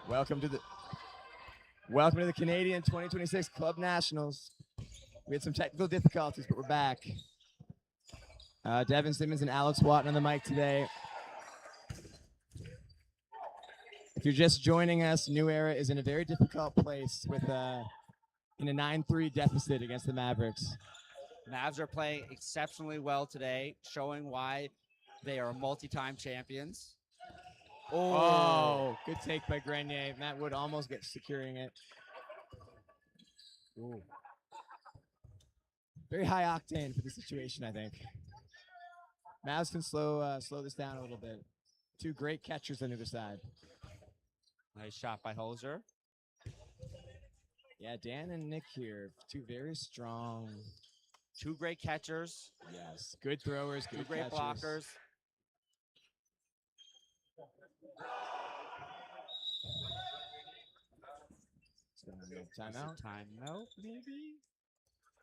Welcome to the Canadian 2026 Club Nationals. We had some technical difficulties, but we're back. Devin Simmons and Alex Watton on the mic today. If you're just joining us, New Era is in a very difficult place with in a 9-3 deficit against the Mavericks. Mavs are playing exceptionally well today, showing why they are multi-time champions. Oh, good take by Grenier. Matt Wood almost gets securing it. Ooh. Very high octane for the situation, I think. Mavs can slow this down a little bit. Two great catchers on the other side. Nice shot by Hoser. Yeah, Dan and Nick here. Two very strong. Two great catchers. Yes, good throwers, two good great catchers. blockers. Timeout? Timeout, maybe?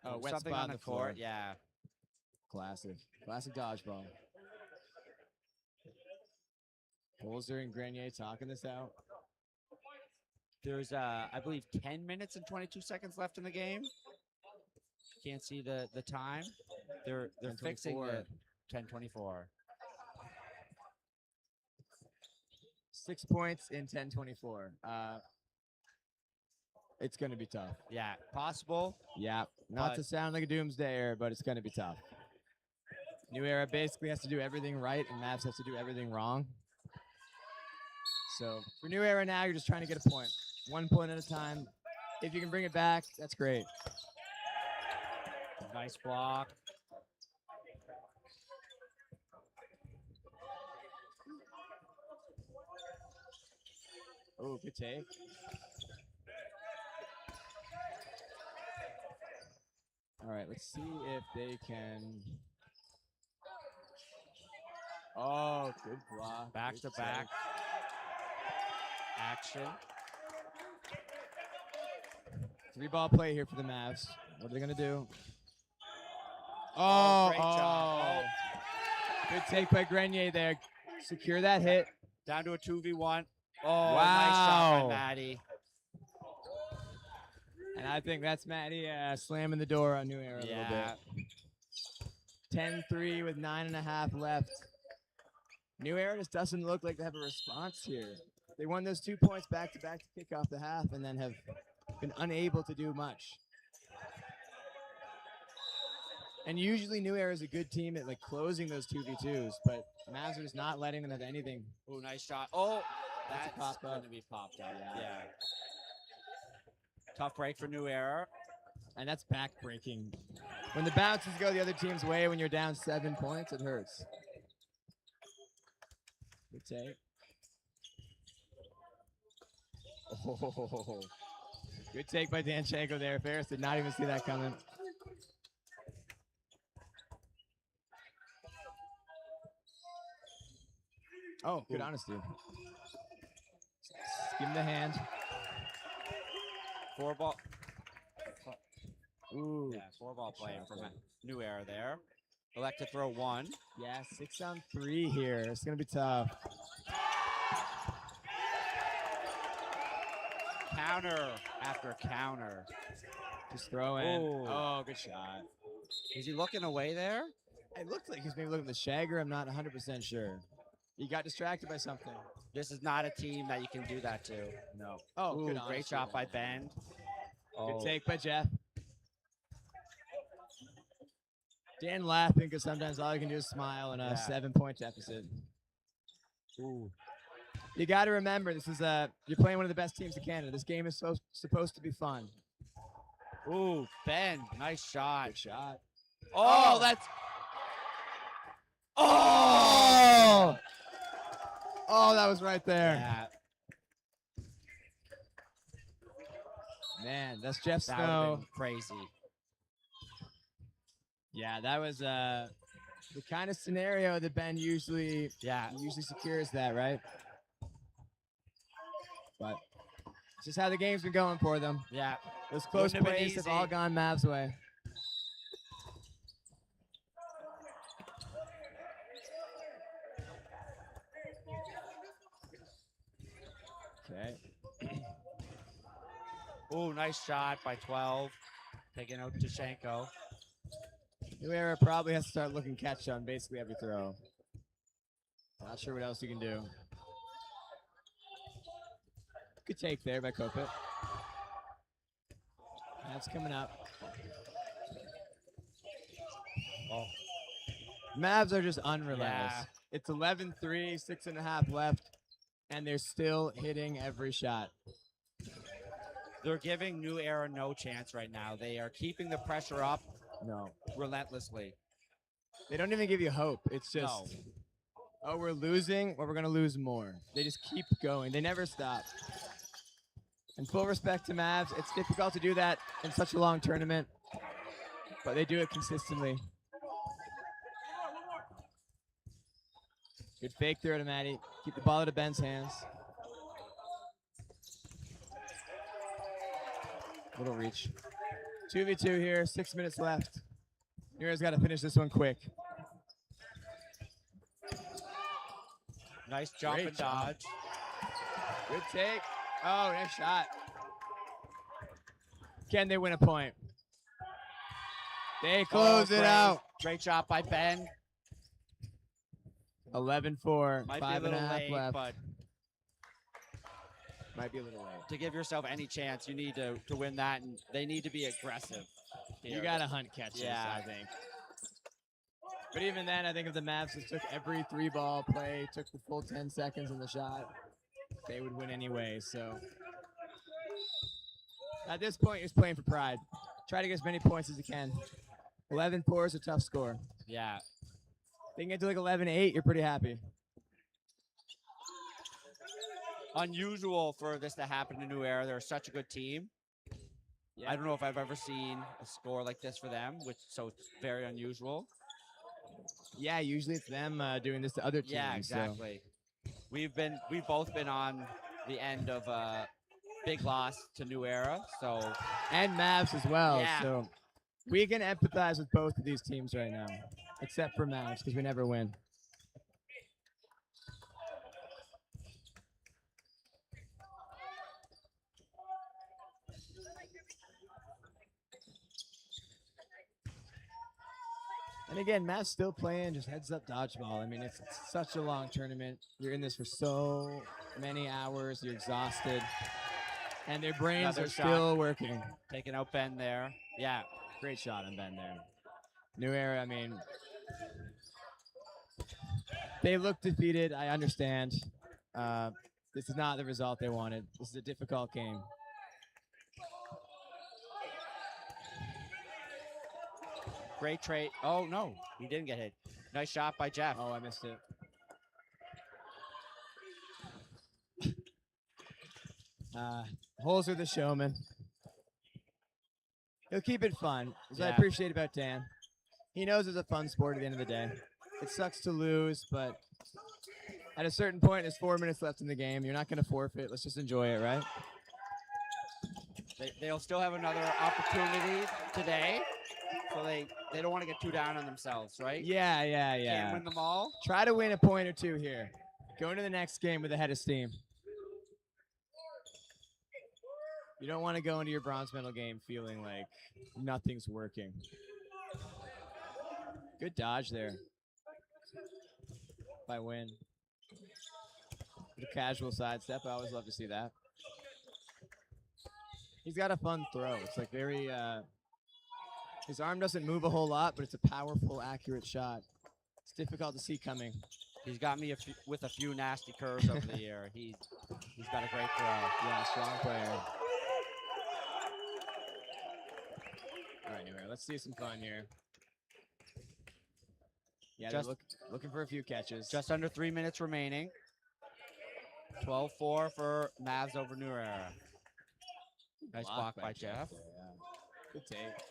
Oh, wet something spot on the floor. court, yeah. Classic dodgeball. Holzer and Grenier talking this out. There's, I believe, 10 minutes and 22 seconds left in the game. Can't see the time. They're fixing it. 10:24. 6 points in 10:24. It's going to be tough. Yeah, possible. Yeah, not to sound like a doomsdayer, but it's going to be tough. New Era basically has to do everything right, and Mavs has to do everything wrong. So for New Era now, you're just trying to get a point. 1 point at a time. If you can bring it back, that's great. Nice block. Oh, good take. All right, let's see if they can. Oh, good block. Back to back. Action. 3-ball play here for the Mavs. What are they going to do? Great job. Good take by Grenier there. Secure that hit. Down to a 2v1. Oh, wow. Nice shot by Maddie. And I think that's Maddie slamming the door on New Era a little bit. 10-3 with 9.5 left. New Era just doesn't look like they have a response here. They won those 2 points back-to-back to kick off the half and then have been unable to do much. And usually New Era is a good team at like closing those 2v2s, but Mavs are just not letting them have anything. Oh, nice shot. Oh, that's going to be popped up. Yeah. Tough break for New Era. And that's back-breaking. When the bounces go the other team's way, when you're down 7 points, it hurts. Good take. Oh, good take by Danchenko there. Ferris did not even see that coming. Oh, good honesty. Give him the hand. 4-ball. Ooh. Yeah, 4-ball play from New Era there. Elect to throw one. Yeah, 6-on-3 here. It's going to be tough. Counter after counter. Just throw in. Ooh. Oh, good shot. Is he looking away there? It looked like he's maybe looking at the shagger. I'm not 100% sure. He got distracted by something. This is not a team that you can do that to. No. Oh, Ooh, good great shot by Ben. Good take by Jeff. Dan laughing because sometimes all you can do is smile in a 7-point deficit. Ooh. You got to remember, this is you're playing one of the best teams in Canada. This game is supposed to be fun. Ooh, Ben, nice shot. Good shot. Oh, that's. Oh! Oh, that was right there. Yeah. Man, that's Jeff That would Snow. have been crazy. Yeah, that was the kind of scenario that Ben usually secures that, right? But it's just how the game's been going for them. Yeah. Those close plays have all gone Mavs' way. Okay. Ooh, nice shot by 12. Taking out Tashenko. New Era probably has to start looking catch on basically every throw. Not sure what else you can do. Good take there by Kopit. That's coming up. Oh, Mavs are just unrelentless. Yeah. It's 11-3, 6.5 left, and they're still hitting every shot. they're giving New Era no chance right now. They are keeping the pressure up No. relentlessly. They don't even give you hope. It's just, No. oh, we're losing, or we're going to lose more. They just keep going. They never stop. And full respect to Mavs. It's difficult to do that in such a long tournament, but they do it consistently. Good fake throw to Maddie. Keep the ball out of Ben's hands. Little reach. 2v2 here, 6 minutes left. New Era's got to finish this one quick. Nice jump Great and job. dodge. Good take. Oh, nice shot. Can they win a point? They close it great. out. Great shot by Ben. 11-4, Might be a 5.5 little late, left. but Might be a little late. to give yourself any chance, you need to win that, and they need to be aggressive. You got to hunt catches, Yeah. I think. But even then, I think if the Mavs just took every three-ball play, took the full 10 seconds in the shot, they would win anyway. So at this point, you're just playing for pride. Try to get as many points as you can. 11-4 is a tough score. Yeah. If you can get to like 11-8, you're pretty happy. Unusual for this to happen to New Era. They're such a good team. Yeah. I don't know if I've ever seen a score like this for them, so it's very unusual. Yeah, usually it's them doing this to other teams. Yeah, so- exactly. We've both been on the end of a big loss to New Era, so And Mavs as well. Yeah. So we can empathize with both of these teams right now, except for Mavs because we never win. And again, Mavs still playing just heads up dodgeball. I mean, it's such a long tournament. You're in this for so many hours. You're exhausted. And their brains Another are shot. still working. taking out Ben there. Yeah. Great shot on Ben there. New Era, I mean, they look defeated. I understand. This is not the result they wanted. This is a difficult game. Great trade. Oh, no. He didn't get hit. Nice shot by Jeff. Oh, I missed it. Holes are the showman. He'll keep it fun. As I Yeah. appreciate about Dan. He knows it's a fun sport at the end of the day. It sucks to lose, but at a certain point, there's 4 minutes left in the game. You're not going to forfeit. Let's just enjoy it, right? They'll still have another opportunity today, so they don't want to get too down on themselves, right? Yeah. Can't win them all. Try to win a point or two here. Go into the next game with a head of steam. You don't want to go into your bronze medal game feeling like nothing's working. Good dodge there by Win. The casual sidestep. I always love to see that. He's got a fun throw. It's like very, his arm doesn't move a whole lot, but it's a powerful, accurate shot. It's difficult to see coming. He's got me with a few nasty curves over the year. He's got a great throw. Yeah, strong player. All right, anyway, let's see some fun here. Yeah, they're looking for a few catches. Just under 3 minutes remaining. 12-4 for Mavs over New Era. Nice block by Jeff. there, yeah. Good take.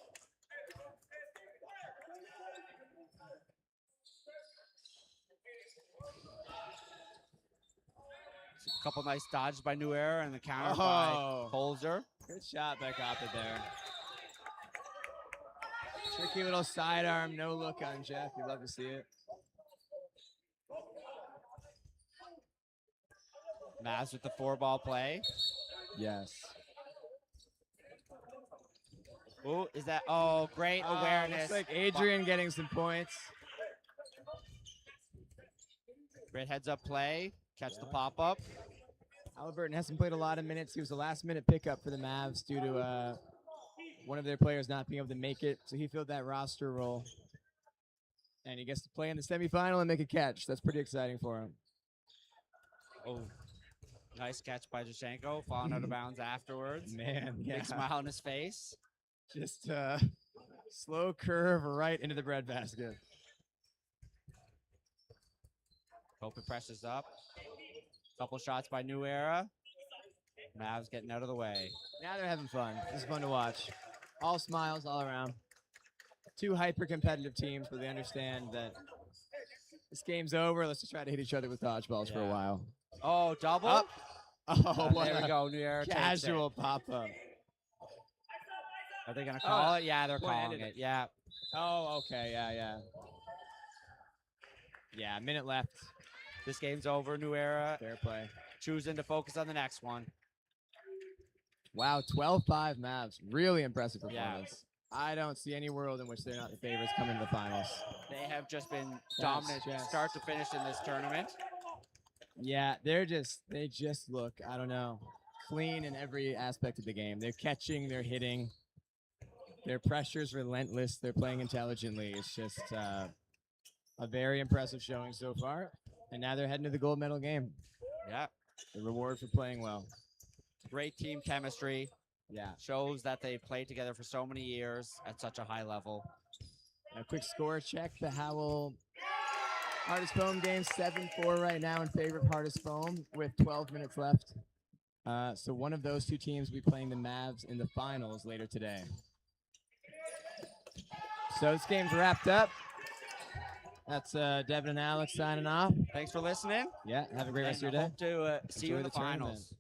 A couple nice dodges by New Era and the counter Oh. by Holzer. Good shot by Caffeine there. Tricky little sidearm, no look on Jeff. You love to see it. Mavs with the 4-ball play. Yes. Oh, is that? Oh, great awareness. Looks like Adrian getting some points. Great heads up play. Catch the pop up. Halliburton hasn't played a lot of minutes. He was a last-minute pickup for the Mavs due to one of their players not being able to make it, so he filled that roster role. And he gets to play in the semifinal and make a catch. That's pretty exciting for him. Oh, nice catch by Jashenko, falling out of bounds afterwards. Man, yeah. Big smile on his face. Just slow curve right into the breadbasket. Hope it presses up. Couple shots by New Era. Mavs getting out of the way. Now they're having fun. This is fun to watch. All smiles all around. Two hyper-competitive teams, but they understand that this game's over. Let's just try to hit each other with dodgeballs for a while. Oh, double? Up. Oh, there we go. New Era casual pop-up. Are they going to call it? Yeah, they're calling it. Yeah. Oh, okay. Yeah. Yeah, a minute left. This game's over. New Era Fair play. choosing to focus on the next one. Wow, 12-5 Mavs. Really impressive performance. I don't see any world in which they're not the favorites coming to the finals. They have just been dominant start to finish in this tournament. Yeah, they just look, I don't know, clean in every aspect of the game. They're catching, they're hitting. Their pressure's relentless. They're playing intelligently. It's just a very impressive showing so far. And now they're heading to the gold medal game. Yeah. The reward for playing well. Great team chemistry. Yeah. Shows that they played together for so many years at such a high level. A quick score check. The Howell Hardest Foam game 7-4 right now in favor of Hardest Foam with 12 minutes left. So one of those two teams will be playing the Mavs in the finals later today. So this game's wrapped up. That's Devin and Alex signing off. Thanks for listening. Yeah, have a great rest of your day. Hope to see you in the tournament. finals.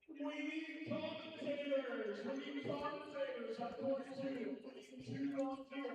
We need commentators. We need commentators. Of course, two on two.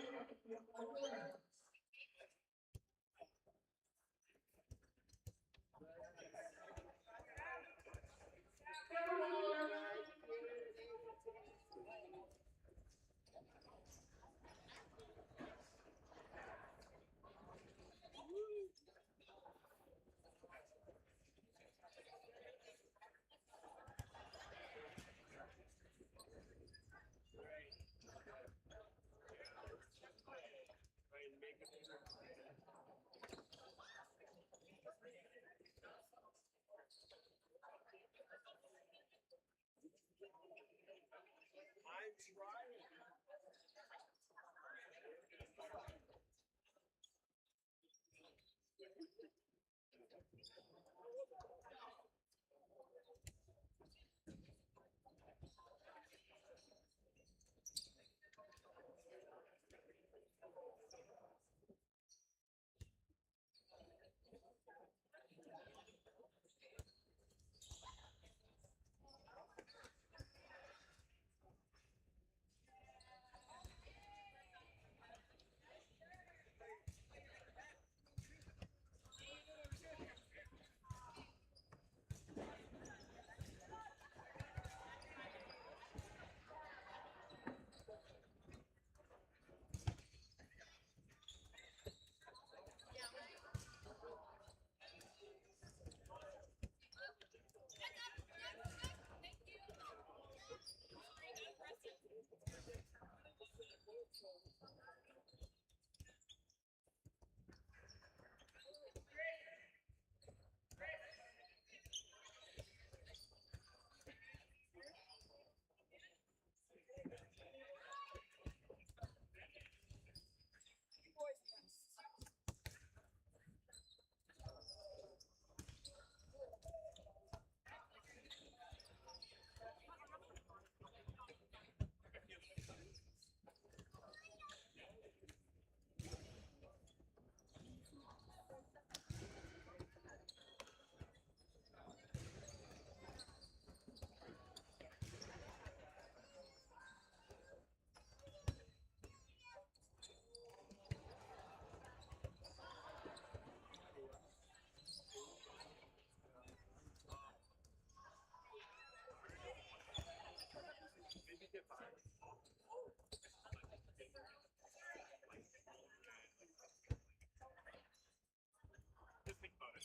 Just think about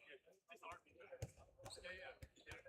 it. It's art. Yeah.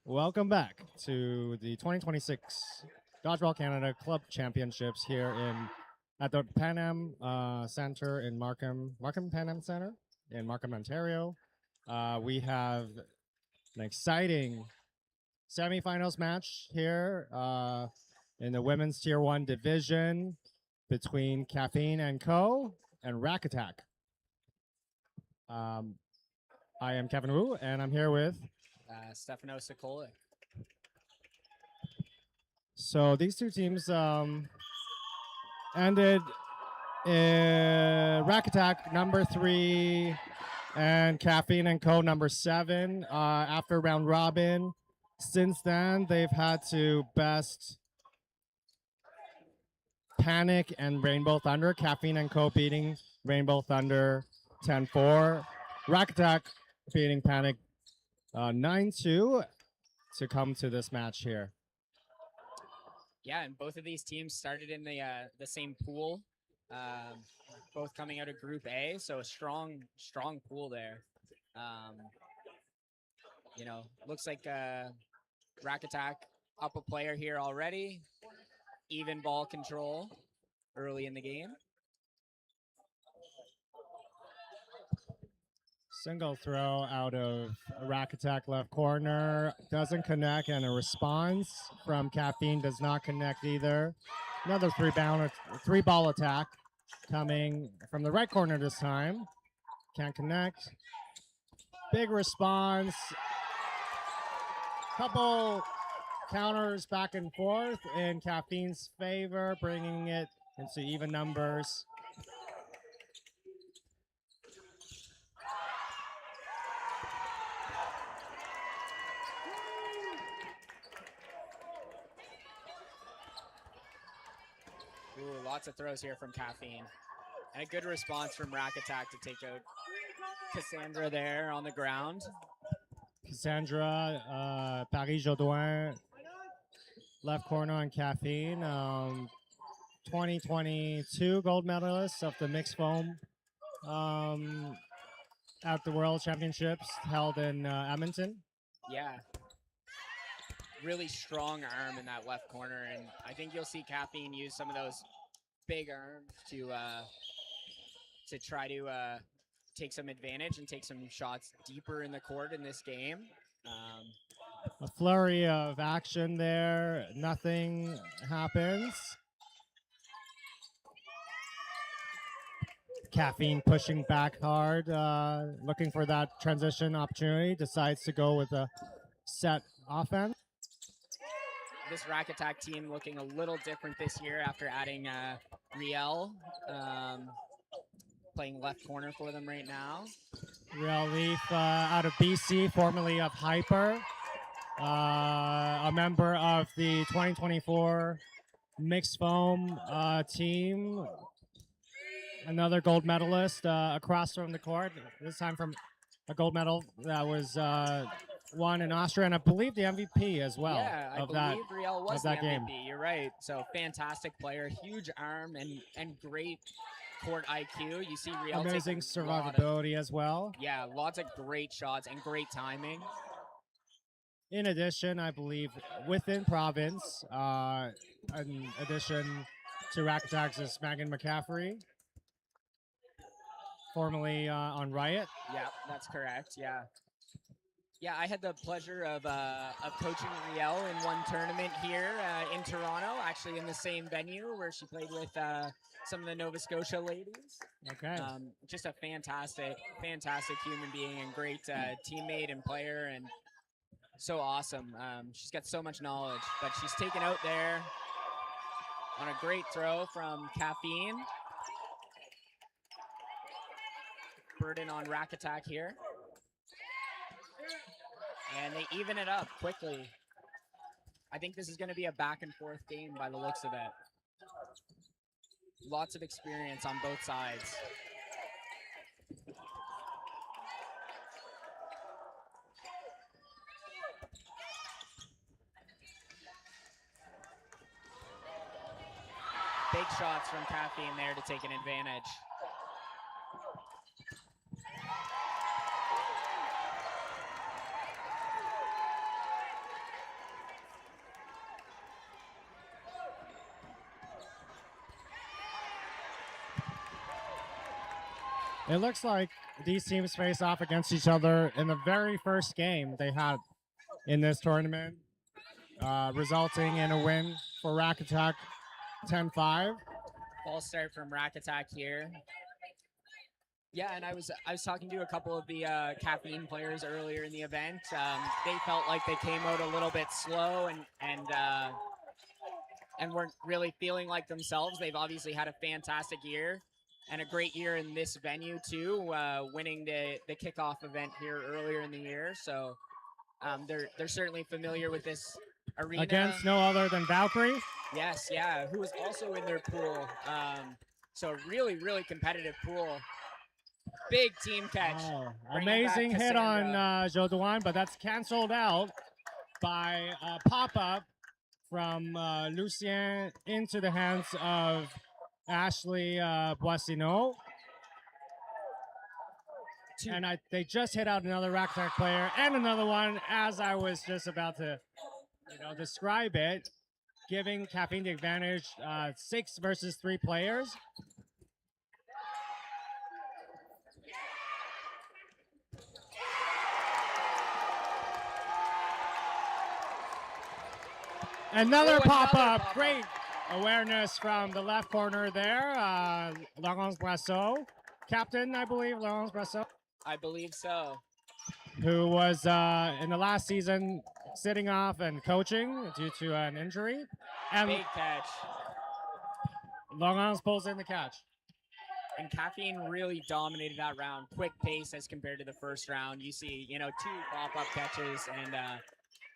Welcome back to the 2026 Dodgeball Canada Club Championships here at the Pan Am Center in Markham Pan Am Center in Markham, Ontario. We have an exciting semifinals match here in the women's Tier 1 division between Caffeine and Co. and Rack Attack. I am Kevin Wu, and I'm here with Stefano Sokolic. So these two teams ended Rack Attack number 3 and Caffeine and Co. number 7 after round robin. Since then, they've had to best Panic and Rainbow Thunder. Caffeine and Co. beating Rainbow Thunder 10-4. Rack Attack beating Panic 9-2 to come to this match here. Yeah, and both of these teams started in the same pool, both coming out of Group A, so a strong pool there. You know, looks like Rack Attack up a player here already. Even ball control early in the game. Single throw out of Rack Attack left corner. Doesn't connect, and a response from Caffeine does not connect either. Another three ball attack coming from the right corner this time. Can't connect. Big response. Couple counters back and forth in Caffeine's favor, bringing it into even numbers. Ooh, lots of throws here from Caffeine. And a good response from Rack Attack to take out Cassandra there on the ground. Cassandra, Paris Jodoin, left corner on Caffeine. 2022 gold medalist of the mixed foam at the World Championships held in Edmonton. Yeah. Really strong arm in that left corner, and I think you'll see Caffeine use some of those big arms to try to take some advantage and take some shots deeper in the court in this game. A flurry of action there. Nothing happens. Caffeine pushing back hard, looking for that transition opportunity. Decides to go with a set offense. This Rack Attack team looking a little different this year after adding Riel, playing left corner for them right now. Riel Leaf out of BC, formerly of Hyper, a member of the 2024 mixed foam team. Another gold medalist across from the court, this time from a gold medal that was won in Austria, and I believe the MVP as well. Yeah, I believe Riel was the MVP. Game. You're right. So fantastic player, huge arm, and great court IQ. You see Riel amazing survivability as well. Yeah, lots of great shots and great timing. In addition, I believe within province, in addition to Rack Attacks, is Megan McCaffrey, formerly on Riot. Yeah, that's correct. Yeah. Yeah, I had the pleasure of coaching Riel in one tournament here in Toronto, actually in the same venue where she played with some of the Nova Scotia ladies. Okay. Just a fantastic human being and great teammate and player, and so awesome. She's got so much knowledge, but she's taken out there on a great throw from Caffeine. Burden on Rack Attack here. And they even it up quickly. I think this is going to be a back and forth game by the looks of it. Lots of experience on both sides. Big shots from Caffeine there to take an advantage. It looks like these teams face off against each other in the very first game they had in this tournament, resulting in a win for Rack Attack 10-5. False start from Rack Attack here. Yeah, and I was talking to a couple of the Caffeine players earlier in the event. They felt like they came out a little bit slow and weren't really feeling like themselves. They've obviously had a fantastic year and a great year in this venue too, winning the kickoff event here earlier in the year. So they're certainly familiar with this arena. Against no other than Valkyrie. Yes, yeah, who was also in their pool. So a really, really competitive pool. Big team catch. Oh, bringing back amazing hit on Cassandra. Jodowan, but that's canceled out by a pop-up from Lucien into the hands of Ashley Boissino. And they just hit out another Rack Attack player and another one as I was just about to describe it, giving Caffeine the advantage, 6 versus 3 players. Another pop-up. Great awareness from the left corner there. Laurence Brassot, captain, I believe, Laurence Brassot. I believe so. Who was in the last season sitting off and coaching due to an injury. And Big catch. Laurence pulls in the catch. And Caffeine really dominated that round. Quick pace as compared to the first round. You see, 2 pop-up catches and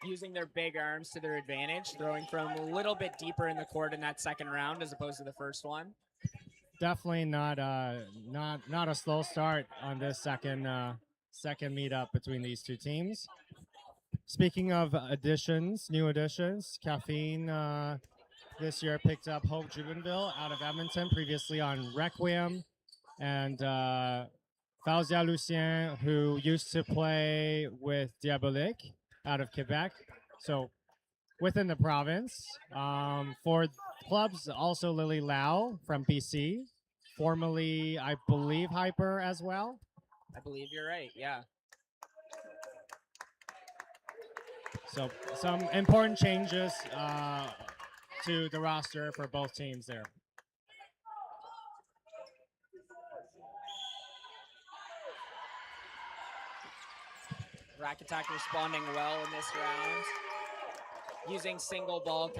using their big arms to their advantage, throwing from a little bit deeper in the court in that second round as opposed to the first one. Definitely not a slow start on this second meetup between these two teams. Speaking of new additions, Caffeine this year picked up Hope Jubenville out of Edmonton, previously on Requiem, and Fauzia Lucien, who used to play with Diabolique out of Quebec, so within the province. For clubs, also Lily Lau from BC, formerly, I believe, Hyper as well. I believe you're right, yeah. So some important changes to the roster for both teams there. Rack Attack responding well in this round. Using single ball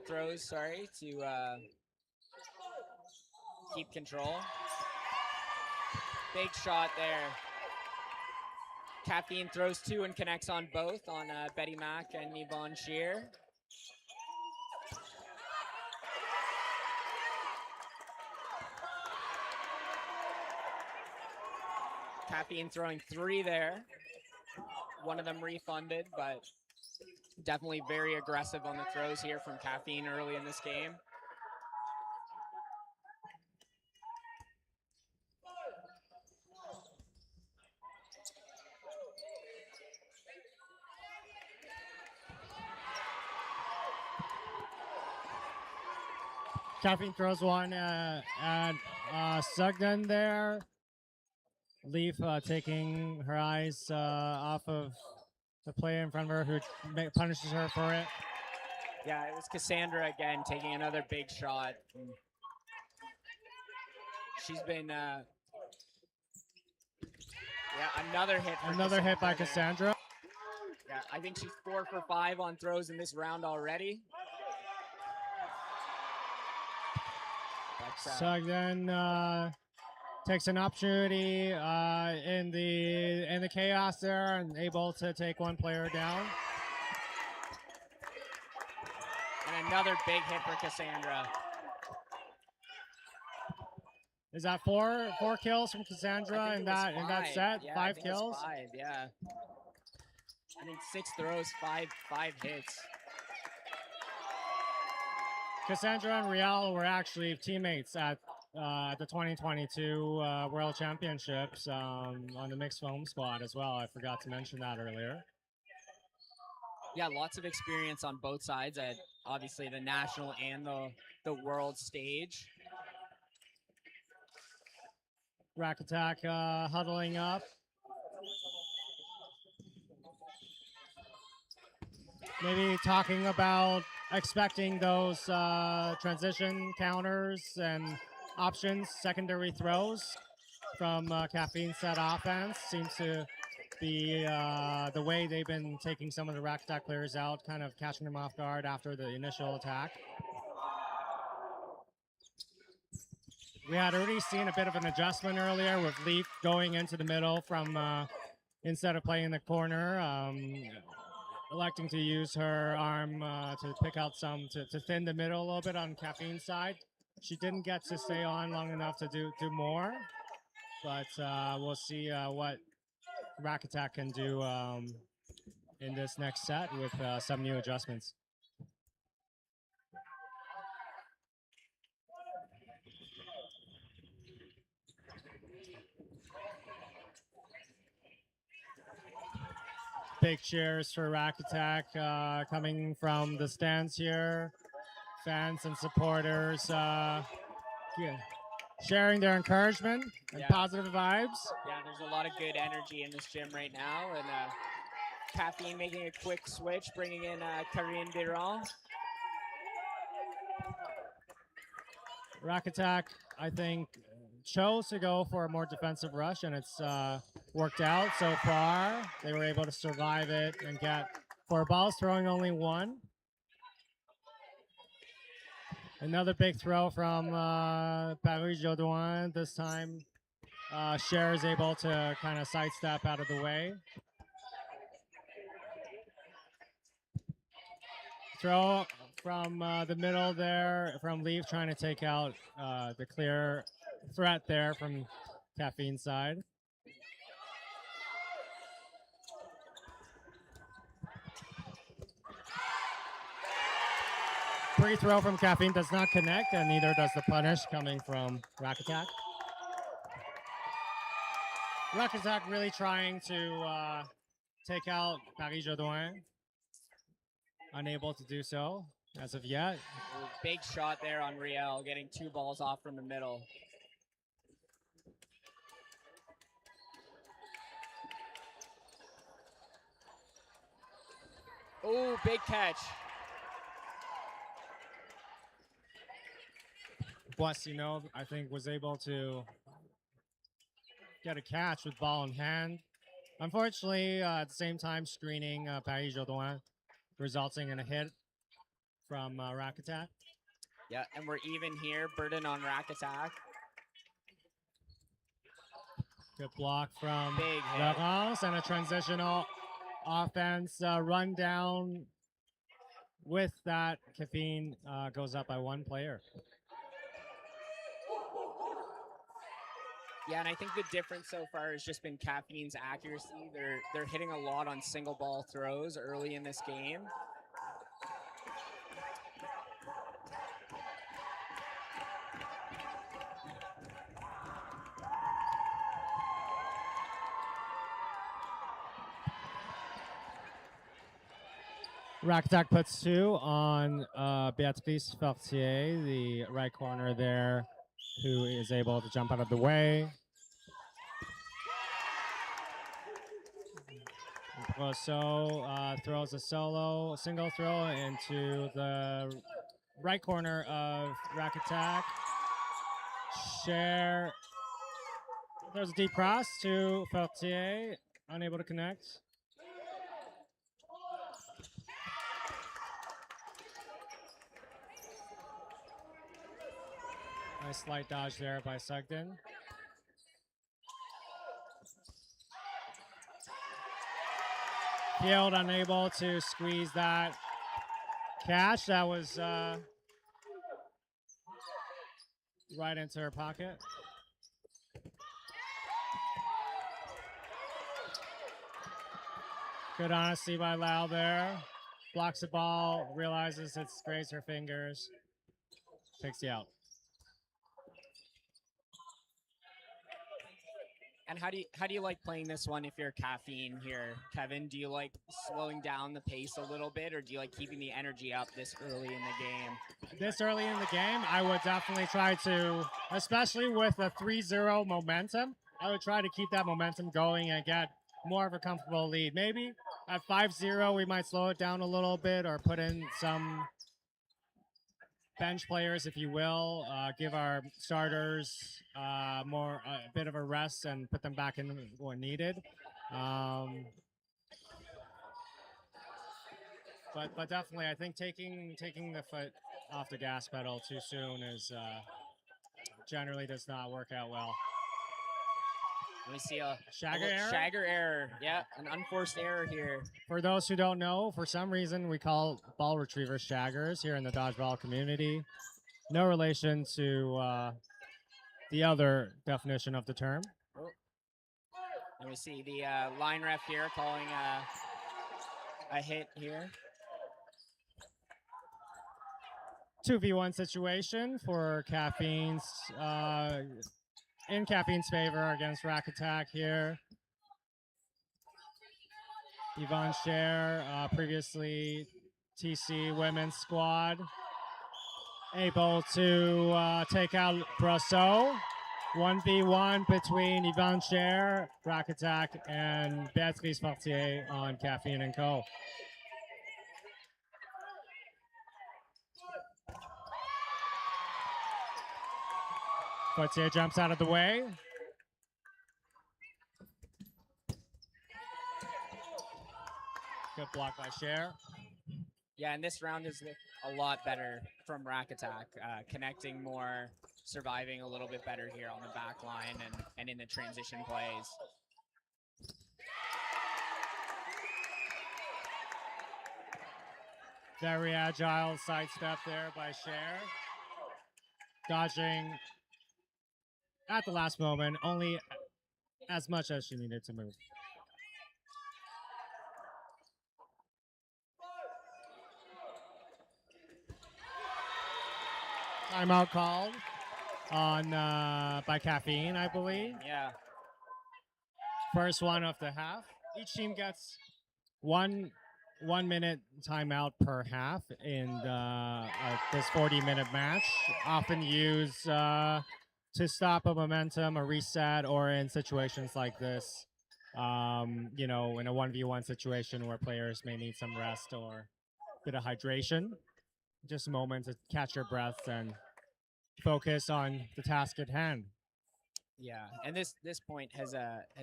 throws, to keep control. Big shot there. Caffeine throws 2 and connects on both on Betty Mack and Yvonne Shear. Caffeine throwing 3 there. One of them refunded, but definitely very aggressive on the throws here from Caffeine early in this game. Caffeine throws one at Sugden there. Leaf taking her eyes off of the player in front of her who punishes her for it. Yeah, it was Cassandra again taking another big shot. She's been, another hit. Another hit by Cassandra. Yeah, I think she's 4 for 5 on throws in this round already. Sugden takes an opportunity in the chaos there and able to take one player down. And another big hit for Cassandra. Is that four kills from Cassandra in that set? Yeah, 5 kills? 5, yeah. I think 6 throws, 5 hits. Cassandra and Rial were actually teammates at the 2022 World Championships on the mixed foam squad as well. I forgot to mention that earlier. Yeah, lots of experience on both sides at obviously the national and the world stage. Rack Attack huddling up. Maybe talking about expecting those transition counters and options, secondary throws from Caffeine set offense. Seems to be the way they've been taking some of the Rack Attack players out, kind of catching them off guard after the initial attack. We had already seen a bit of an adjustment earlier with Leaf going into the middle from instead of playing in the corner, electing to use her arm to pick out some to thin the middle a little bit on Caffeine's side. She didn't get to stay on long enough to do more, but we'll see what Rack Attack can do in this next set with some new adjustments. Big cheers for Rack Attack coming from the stands here. Fans and supporters sharing their encouragement and positive vibes. Yeah, there's a lot of good energy in this gym right now. And Caffeine making a quick switch, bringing in Karine Biron. Rack Attack, I think, chose to go for a more defensive rush, and it's worked out so far. They were able to survive it and get 4 balls, throwing only 1. Another big throw from Paris Jodoin. This time, Cher is able to kind of sidestep out of the way. Throw from the middle there from Leaf, trying to take out the clear threat there from Caffeine's side. Free throw from Caffeine does not connect, and neither does the punish coming from Rack Attack. Rack Attack really trying to take out Paris Jodoin. Unable to do so as of yet. Ooh, big shot there on Riel, getting 2 balls off from the middle. Oh, big catch. Boissino, I think, was able to get a catch with ball in hand. Unfortunately, at the same time, screening Paris Jodoin, resulting in a hit from Rack Attack. Yeah, and we're even here. Burden on Rack Attack. Good block from Big hit. Laurence, and a transitional offense run down. With that, Caffeine goes up by 1 player. Yeah, and I think the difference so far has just been Caffeine's accuracy. They're hitting a lot on single ball throws early in this game. Rack Attack puts 2 on Beatrice Fortier, the right corner there, who is able to jump out of the way. Brousseau throws a single throw into the right corner of Rack Attack. Cher throws a deep cross to Fortier, unable to connect. Nice slight dodge there by Sugden. Field unable to squeeze that catch. That was right into her pocket. Good honesty by Lau there. Blocks the ball, realizes it's grazed her fingers. Takes the out. And how do you like playing this one if you're Caffeine here, Kevin? Do you like slowing down the pace a little bit, or do you like keeping the energy up this early in the game? This early in the game, I would definitely try to, especially with a 3-0 momentum, I would try to keep that momentum going and get more of a comfortable lead. Maybe at 5-0, we might slow it down a little bit or put in some bench players, if you will, give our starters a bit of a rest and put them back in when needed. But definitely, I think taking the foot off the gas pedal too soon is generally does not work out well. We see a Shagger error? Shagger error. Yeah, an unforced error here. For those who don't know, for some reason we call ball retrievers shaggers here in the dodgeball community. No relation to the other definition of the term. And we see the line ref here calling a hit here. 2v1 situation for Caffeine's in Caffeine's favor against Rack Attack here. Yvonne Scher, previously TC women's squad, able to take out Brosseau. 1v1 between Yvonne Scher, Rack Attack, and Béatrice Fortier on Caffeine & Co. Fortier jumps out of the way. Good block by Scher. Yeah, and this round is a lot better from Rack Attack, connecting more, surviving a little bit better here on the back line and in the transition plays. Very agile sidestep there by Scher. Dodging at the last moment, only as much as she needed to move. Timeout called on by Caffeine, I believe. Yeah. First one of the half. Each team gets one minute timeout per half in this 40-minute match. Often used to stop a momentum, a reset, or in situations like this, you know, in a 1v1 situation where players may need some rest or a bit of hydration. Just a moment to catch your breath and focus on the task at hand. Yeah, and this point has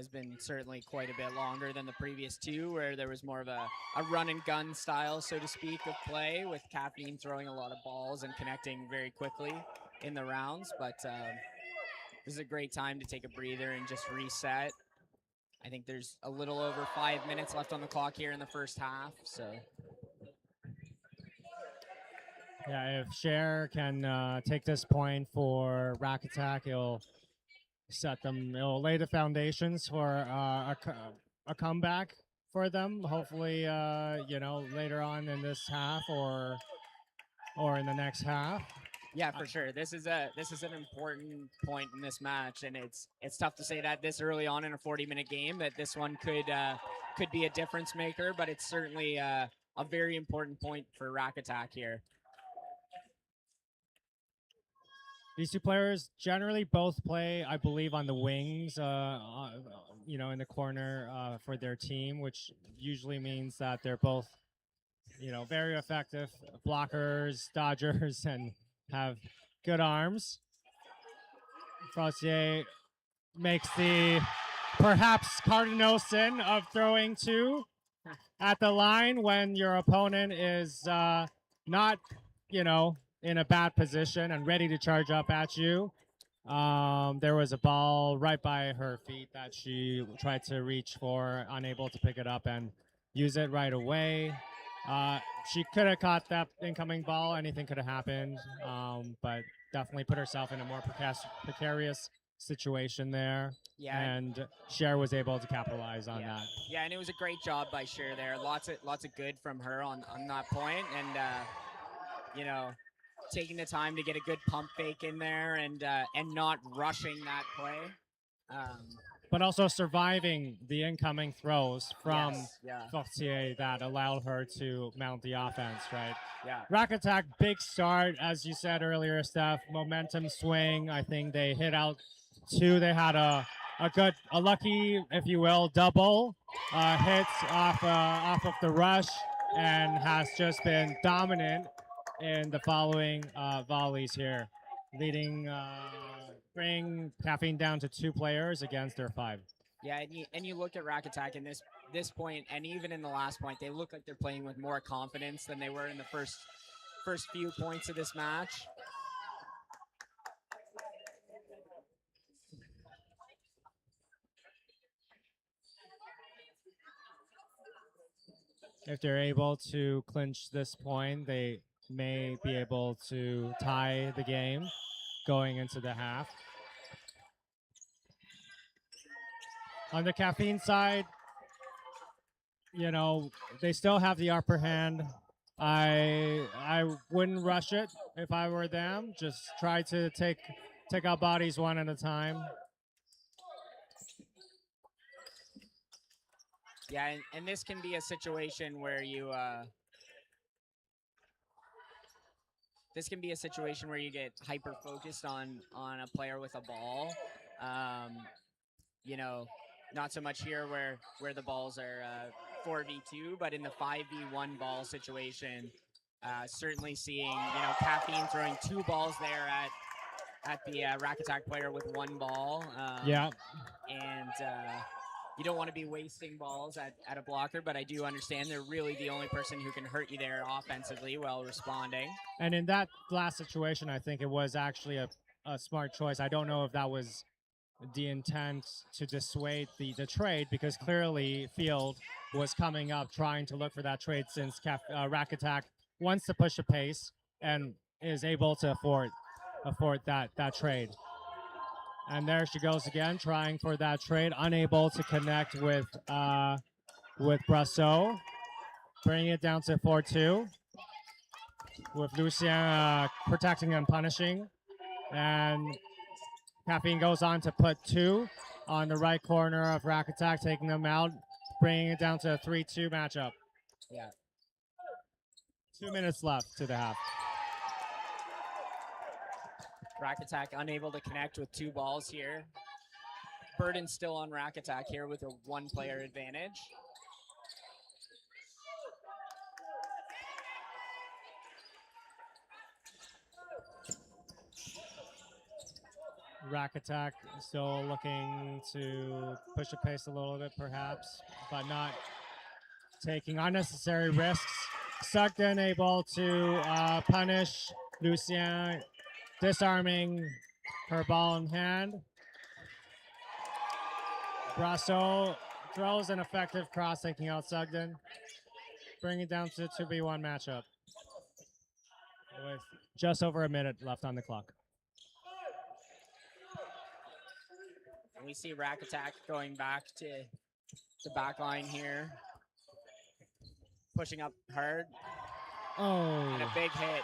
been certainly quite a bit longer than the previous two, where there was more of a run and gun style, so to speak, of play, with Caffeine throwing a lot of balls and connecting very quickly in the rounds. But this is a great time to take a breather and just reset. I think there's a little over 5 minutes left on the clock here in the first half, so. Yeah, if Scher can take this point for Rack Attack, it'll lay the foundations for a comeback for them. Hopefully, you know, later on in this half or in the next half. Yeah, for sure. This is an important point in this match, and it's tough to say that this early on in a 40-minute game that this one could be a difference maker, but it's certainly a very important point for Rack Attack here. These two players generally both play, I believe, on the wings, you know, in the corner for their team, which usually means that they're both, you know, very effective blockers, dodgers, and have good arms. Fortier makes the perhaps cardinal sin of throwing two at the line when your opponent is not, you know, in a bad position and ready to charge up at you. There was a ball right by her feet that she tried to reach for, unable to pick it up and use it right away. She could have caught that incoming ball. Anything could have happened, but definitely put herself in a more precarious situation there. Yeah, and Scher was able to capitalize on that. Yeah, and it was a great job by Scher there. Lots of good from her on that point, and you know, taking the time to get a good pump fake in there and not rushing that play. but also surviving the incoming throws from Yes, yeah, Fortier that allowed her to mount the offense, right? yeah. Rack attack, big start, as you said earlier, Steph. Momentum swing. I think they hit out 2. They had a lucky, if you will, double hits off of the rush, and has just been dominant in the following volleys here, leading, bring Caffeine down to 2 players against their 5. Yeah, and you look at Rack Attack in this point, and even in the last point, they look like they're playing with more confidence than they were in the first few points of this match. If they're able to clinch this point, they may be able to tie the game going into the half. On the Caffeine side, you know, they still have the upper hand. I wouldn't rush it if I were them. Just try to take out bodies one at a time. Yeah, and this can be a situation where you get hyper focused on a player with a ball. You know, not so much here where the balls are 4v2, but in the 5v1 ball situation, certainly seeing, you know, Caffeine throwing 2 balls there at the Rack Attack player with 1 ball. Yeah. And you don't want to be wasting balls at a blocker, but I do understand they're really the only person who can hurt you there offensively while responding. And in that last situation, I think it was actually a smart choice. I don't know if that was the intent to dissuade the trade, because clearly Field was coming up trying to look for that trade, since Rack Attack wants to push the pace and is able to afford that trade. And there she goes again, trying for that trade, unable to connect with Brasso, bringing it down to 4-2, with Lucien protecting and punishing. And Caffeine goes on to put 2 on the right corner of Rack Attack, taking them out, bringing it down to a 3-2 matchup. Yeah. 2 minutes left to the half. Rack Attack unable to connect with 2 balls here. Burden still on Rack Attack here with a 1-player advantage. Rack Attack still looking to push the pace a little bit, perhaps, but not taking unnecessary risks. Sugden able to punish Lucien, disarming her ball in hand. Brasso throws an effective cross, taking out Sugden, bringing it down to a 2v1 matchup with just over a minute left on the clock. And we see Rack Attack going back to the back line here. Pushing up hard. Oh. And a big hit.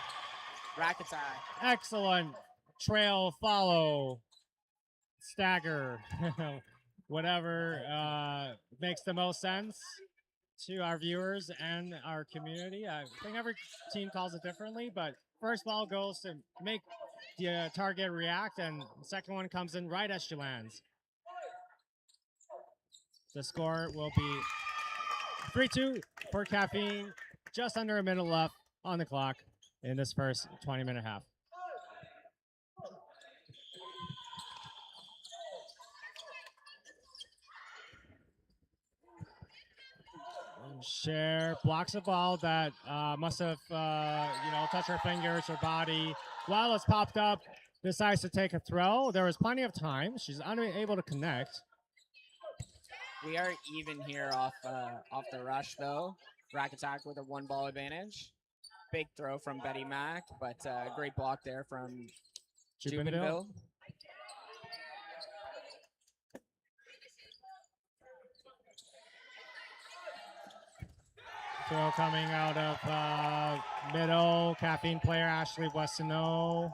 Rack Attack. Excellent trail follow. Stagger. Whatever makes the most sense to our viewers and our community. I think every team calls it differently, but first ball goes to make the target react, and the second one comes in right as she lands. The score will be 3-2 for Caffeine. Just under a minute left on the clock in this first 20-minute half. Cher blocks a ball that must have, touched her fingers, her body. While it's popped up, decides to take a throw. There was plenty of time. She's unable to connect. We are even here off the rush, though. Rack Attack with a 1-ball advantage. Big throw from Betty Mack, but great block there from Jubenville. Throw coming out of middle. Caffeine player Ashley Wessino.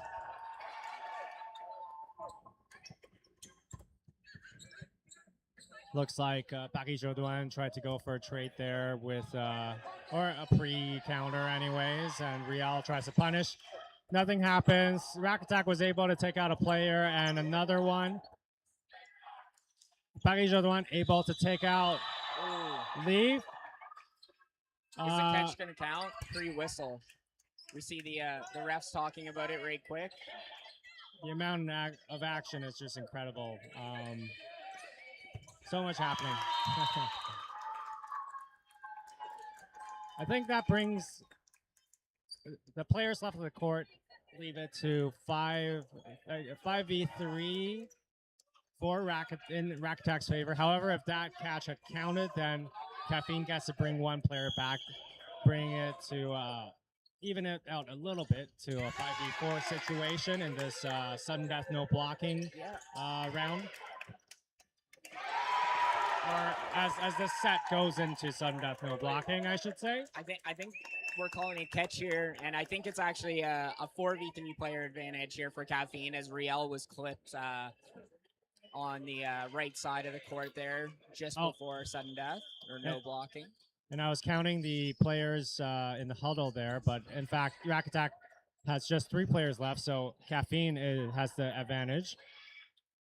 Looks like Paris Jodoin tried to go for a trade there with, or a pre-counter anyways, and Real tries to punish. Nothing happens. Rack Attack was able to take out a player and another one. Paris Jodoin able to take out Leave. Is the catch going to count? Pre-whistle. We see the refs talking about it right quick. The amount of action is just incredible. So much happening. I think that brings the players left of the court, leave it to 5v3 in Rack Attack's favor. However, if that catch had counted, then Caffeine gets to bring one player back, bring it to even it out a little bit to a 5v4 situation in this sudden death no blocking round. Or as the set goes into sudden death no blocking, I should say. I think we're calling a catch here, and I think it's actually a 4v3 player advantage here for Caffeine, as Riel was clipped on the right side of the court there just before sudden death or no blocking. And I was counting the players in the huddle there, but in fact, Rack Attack has just 3 players left, so Caffeine has the advantage.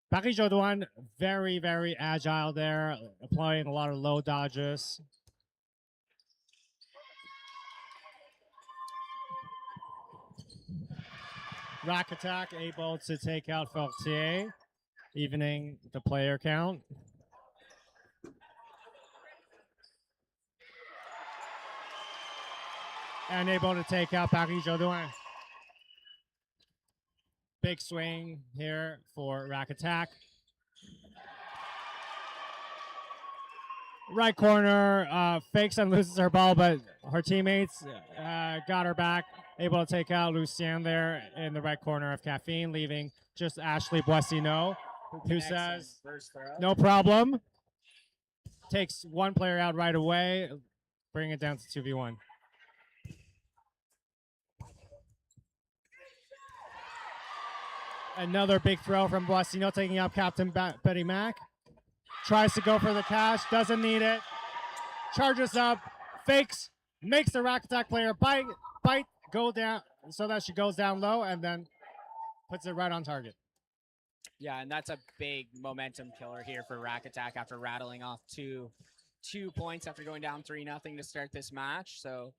Paris Jodoin, very, very agile there, applying a lot of low dodges. Rack Attack able to take out Fortier, evening the player count. And able to take out Paris Jodoin. Big swing here for Rack Attack. Right corner, fakes and loses her ball, but her teammates got her back. Able to take out Lucien there in the right corner of Caffeine, leaving just Ashley Boissino, who says, no problem. Takes one player out right away, bring it down to 2v1. Another big throw from Boissino, taking out Captain Betty Mack. Tries to go for the cash, doesn't need it. Charges up, fakes, makes the Rack Attack player bite, go down so that she goes down low, and then puts it right on target. Yeah, and that's a big momentum killer here for Rack Attack after rattling off two points after going down 3-0 to start this match. So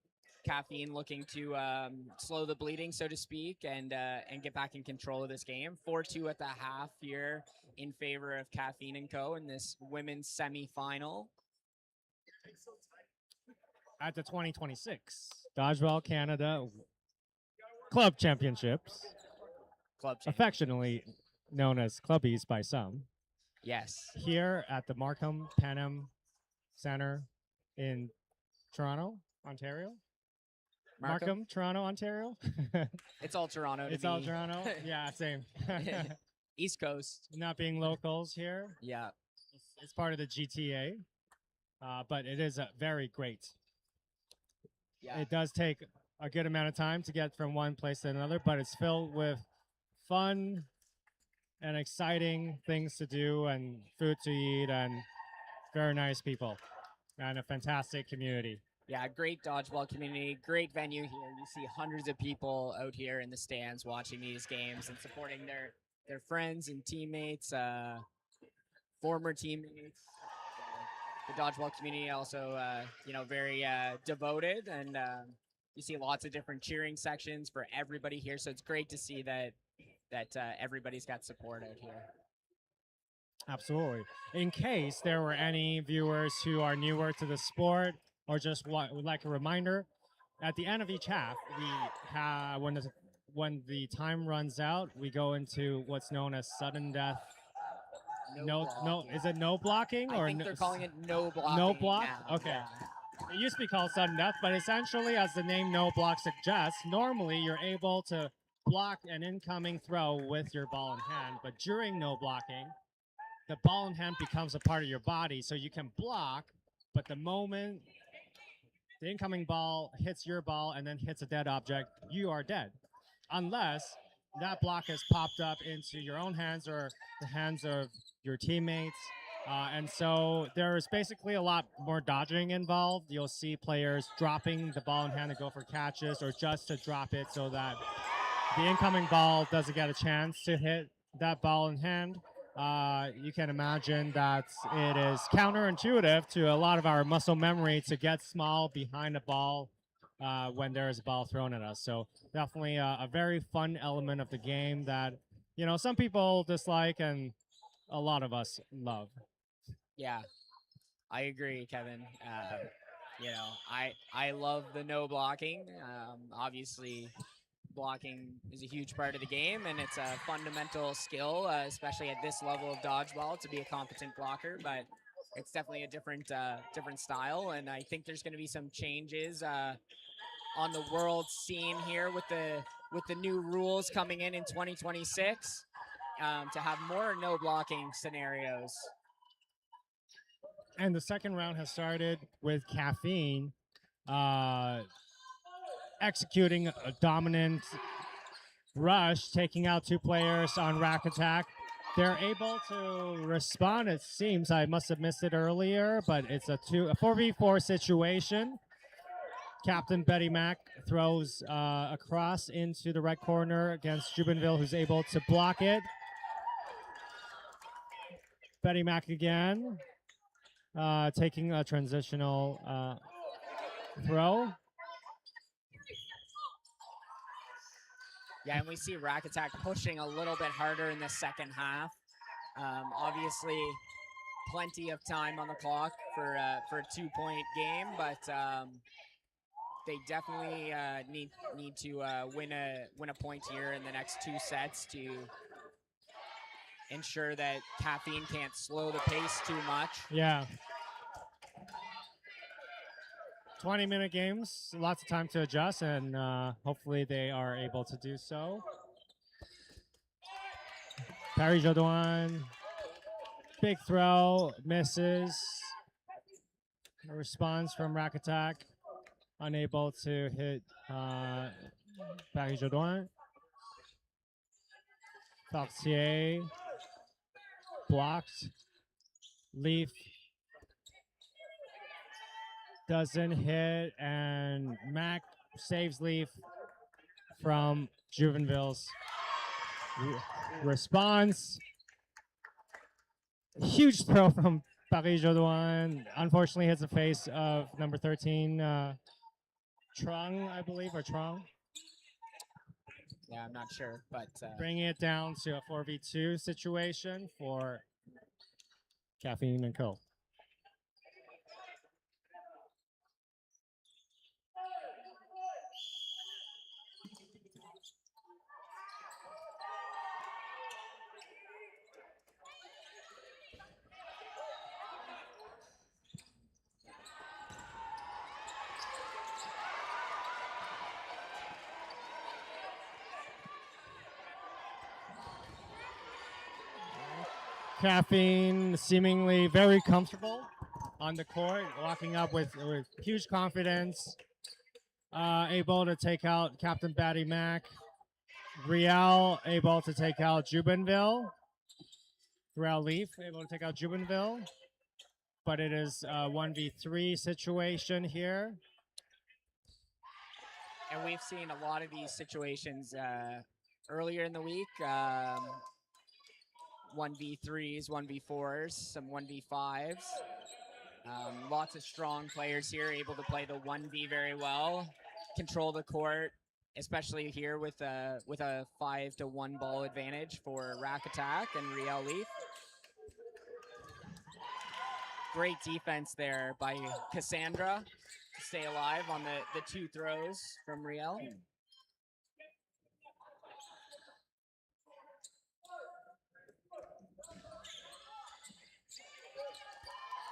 Caffeine looking to slow the bleeding, so to speak, and get back in control of this game. 4-2 at the half here in favor of Caffeine and Co. in this women's semifinal. At the 2026 Dodgeball Canada Club Championships, affectionately known as Clubbies by some. Yes. Here at the Markham Panem Center in Toronto, Ontario. Markham, Toronto, Ontario. It's all Toronto. It's all Toronto. Yeah, same. East Coast. Not being locals here. Yeah. It's part of the GTA, but it is very great. Yeah. It does take a good amount of time to get from one place to another, but it's filled with fun and exciting things to do and food to eat and very nice people and a fantastic community. Yeah, great dodgeball community, great venue here. You see hundreds of people out here in the stands watching these games and supporting their friends and teammates, former teammates. The dodgeball community also, very devoted, and you see lots of different cheering sections for everybody here. So it's great to see that everybody's got support out here. Absolutely. In case there were any viewers who are newer to the sport or just would like a reminder, at the end of each half, we have when the time runs out, we go into what's known as sudden death. No, is it no blocking or I think they're calling it no blocking. No block? Now. Okay. Yeah. It used to be called sudden death, but essentially, as the name no block suggests, normally you're able to block an incoming throw with your ball in hand, but during no blocking, the ball in hand becomes a part of your body, so you can block, but the moment the incoming ball hits your ball and then hits a dead object, you are dead. Unless that block has popped up into your own hands or the hands of your teammates, And so there's basically a lot more dodging involved. You'll see players dropping the ball in hand to go for catches or just to drop it so that the incoming ball doesn't get a chance to hit that ball in hand. You can imagine that it is counterintuitive to a lot of our muscle memory to get small behind the ball when there is a ball thrown at us. So definitely a very fun element of the game that, you know, some people dislike and a lot of us love. Yeah, I agree, Kevin. You know, I love the no blocking. Obviously, blocking is a huge part of the game, and it's a fundamental skill, especially at this level of dodgeball, to be a competent blocker. But it's definitely a different style, and I think there's going to be some changes on the world scene here with the new rules coming in 2026 to have more no blocking scenarios. And the second round has started with Caffeine executing a dominant rush, taking out 2 players on rack attack. They're able to respond, it seems. I must have missed it earlier, but it's a 4v4 situation. Captain Betty Mac throws across into the right corner against Jubenville, who's able to block it. Betty Mac again. Taking a transitional throw. Yeah, and we see Rack Attack pushing a little bit harder in the second half. Obviously, plenty of time on the clock for a 2-point game, but they definitely need to win a point here in the next 2 sets to ensure that Caffeine can't slow the pace too much. Yeah. 20-minute games, lots of time to adjust, and hopefully they are able to do so. Paris Jodouin, big throw, misses. A response from Rack Attack, unable to hit Paris Jodouin. Fortier blocked. Leaf doesn't hit, and Mac saves Leaf from Juvenville's response. Huge throw from Paris Jodouin. Unfortunately, hits the face of number 13, Trung, I believe, or Trung. Yeah, I'm not sure, but Bringing it down to a 4v2 situation for Caffeine and Co. Caffeine seemingly very comfortable on the court, walking up with huge confidence, able to take out Captain Batty Mac. Riel able to take out Jubenville. Riel Leaf able to take out Jubenville. But it is a 1v3 situation here. and we've seen a lot of these situations earlier in the week. 1v3s, 1v4s, some 1v5s. Lots of strong players here, able to play the 1v very well, control the court, especially here with a 5-to-1 ball advantage for Rack Attack and Riel Leaf. Great defense there by Cassandra to stay alive on the 2 throws from Riel.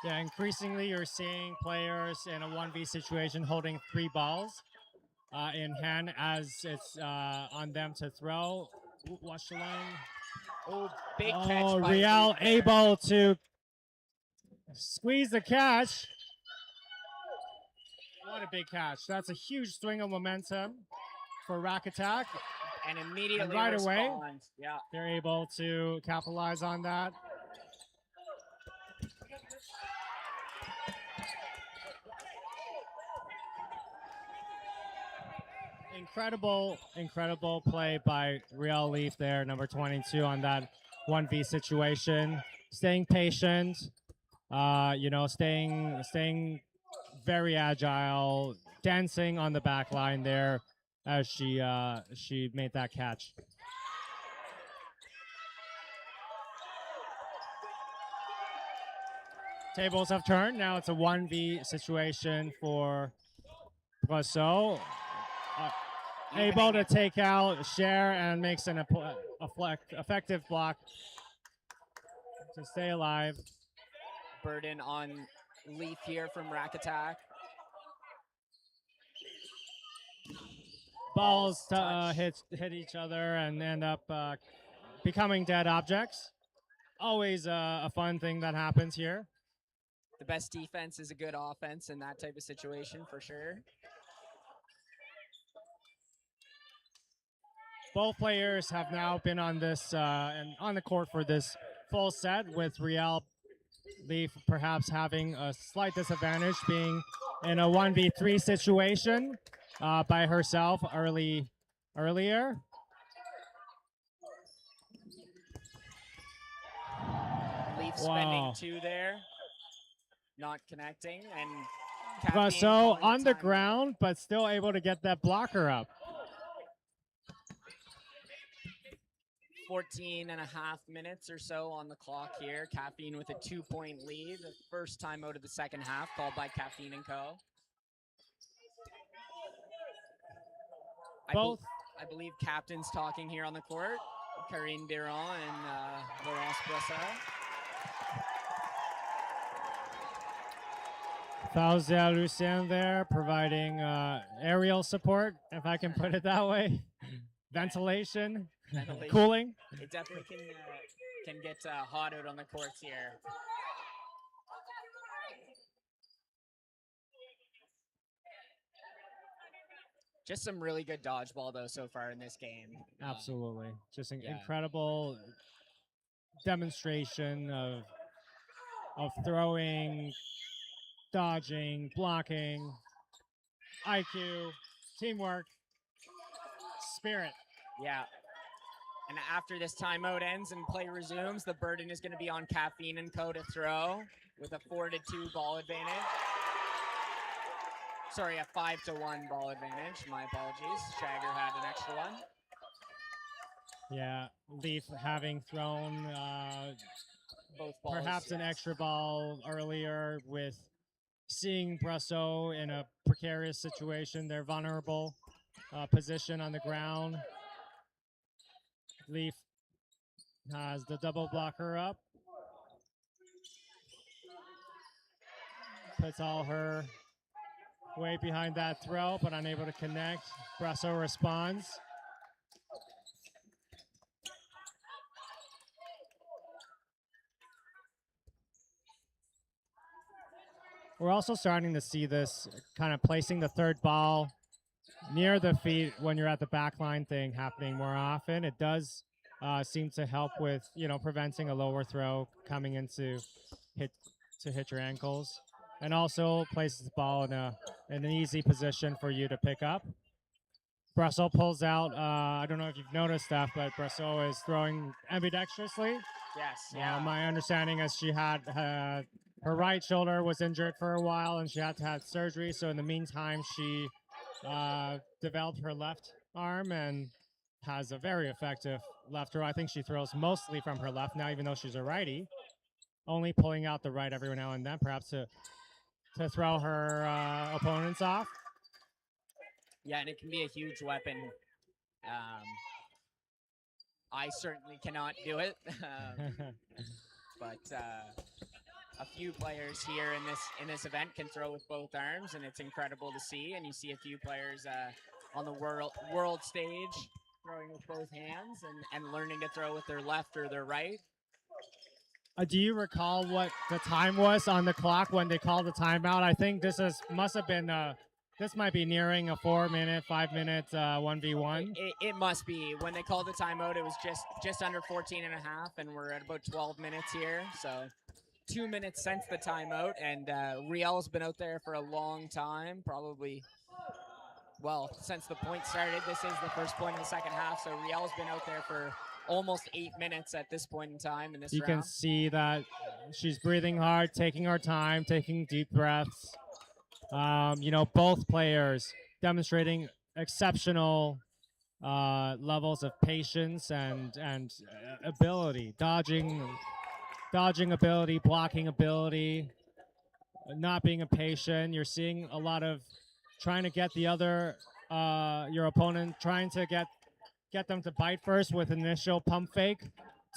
Yeah, increasingly you're seeing players in a 1v situation holding 3 balls in hand as it's on them to throw. Ooh, watch the line. Oh, big catch by Riel Leaf there. able to squeeze the catch. What a big catch. That's a huge swing of momentum for Rack Attack. And immediately And right away, respond. Yeah. they're able to capitalize on that. incredible play by Real Leaf there, number 22 on that 1v situation. Staying patient, staying very agile, dancing on the back line there as she made that catch. Tables have turned. Now it's a 1v situation for Brosseau. Able to take out Cher and makes an effective block to stay alive. Burden on Leaf here from Rack Attack. Balls touch. hit each other and end up becoming dead objects. Always a fun thing that happens here. The best defense is a good offense in that type of situation, for sure. Both players have now been on this and on the court for this full set, with Real Leaf perhaps having a slight disadvantage, being in a 1v3 situation by herself earlier. Leaf spending 2 there, not connecting, and Brosseau on the ground, but still able to get that blocker up. 14 and a half minutes or so on the clock here. Caffeine with a 2-point lead. The first timeout of the second half called by Caffeine and Co. I believe captain's talking here on the court. Karine Biron and Laurence Brosseau. Fauzia Lucien there providing aerial support, if I can put it that way. Ventilation. Cooling. It definitely can get hot out on the courts here. Just some really good dodgeball though so far in this game. Absolutely, just an yeah. incredible demonstration of throwing, dodging, blocking, IQ, teamwork, spirit. Yeah. And after this timeout ends and play resumes, the burden is going to be on Caffeine and Co. to throw with a 4-2 ball advantage. Sorry, a 5-1 ball advantage. My apologies. Shagger had an extra one. Yeah, Leaf having thrown both balls, perhaps an extra ball earlier, with seeing Brosseau in a precarious situation, their vulnerable position on the ground. Leaf has the double blocker up. Puts all her weight behind that throw, but unable to connect. Brosseau responds. We're also starting to see this kind of placing the third ball near the feet when you're at the back line thing happening more often. It does seem to help with, preventing a lower throw coming into hit your ankles, and also places the ball in an easy position for you to pick up. Brosseau pulls out. I don't know if you've noticed that, but Brosseau is throwing ambidextrously. Yes. Yeah. My understanding is she had her right shoulder was injured for a while, and she had to have surgery. So in the meantime, she developed her left arm and has a very effective left throw. I think she throws mostly from her left now, even though she's a righty, only pulling out the right every now and then, perhaps to throw her opponents off. Yeah, and it can be a huge weapon. I certainly cannot do it, but a few players here in this event can throw with both arms, and it's incredible to see. And you see a few players on the world stage throwing with both hands and learning to throw with their left or their right. Do you recall what the time was on the clock when they called the timeout? I think this must have been this might be nearing a 4-minute, 5-minute 1v1. It must be. When they called the timeout, it was just under 14 and a half, and we're at about 12 minutes here. So 2 minutes since the timeout, and Riel's been out there for a long time, probably well, since the point started, this is the first point of the second half. So Riel's been out there for almost 8 minutes at this point in time in this You can round. see that she's breathing hard, taking her time, taking deep breaths. You know, both players demonstrating exceptional levels of patience and ability, dodging ability, blocking ability, not being impatient. You're seeing a lot of trying to get the other your opponent, trying to get them to bite first with initial pump fake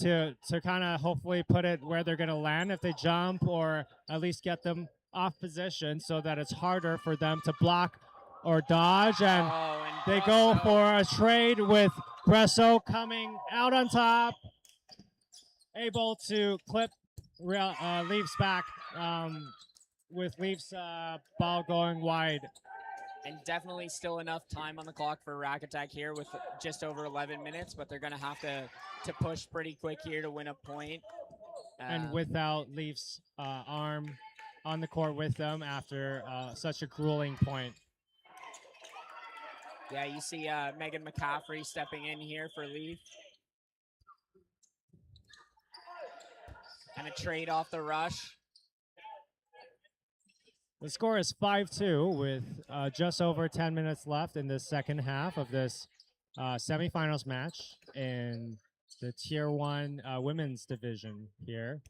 to kind of hopefully put it where they're going to land if they jump, or at least get them off position so that it's harder for them to block or dodge. And they go for a trade with Bresso coming out on top, able to clip Leafs back with Leafs ball going wide. And definitely still enough time on the clock for Rack Attack here with just over 11 minutes, but they're going to have to push pretty quick here to win a point. And without Leafs' arm on the court with them after such a grueling point. Yeah, you see Megan McCaffrey stepping in here for Leaf. And a trade off the rush. The score is 5-2 with just over 10 minutes left in the second half of this semifinals match in the Tier 1 women's division here.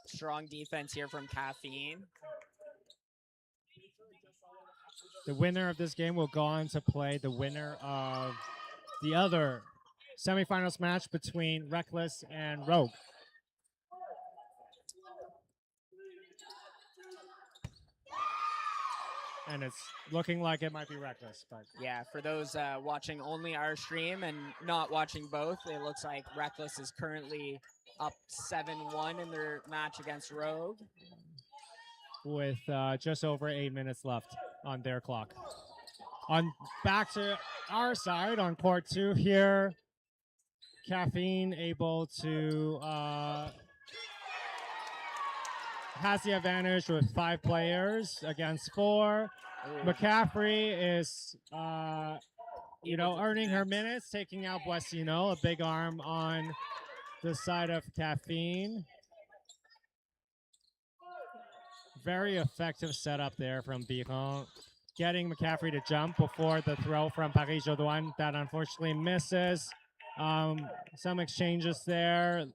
Strong defense here from Caffeine. The winner of this game will go on to play the winner of the other semifinals match between Reckless and Rogue. And it's looking like it might be Reckless, but yeah, for those watching only our stream and not watching both, it looks like Reckless is currently up 7-1 in their match against Rogue, with just over 8 minutes left on their clock. Back to our side on court 2 here. Caffeine able to has the advantage with 5 players against 4. McCaffrey is earning her minutes, taking out Boissino, a big arm on the side of Caffeine. Very effective setup there from Biron, getting McCaffrey to jump before the throw from Paris-Jodoin that unfortunately misses. Some exchanges there,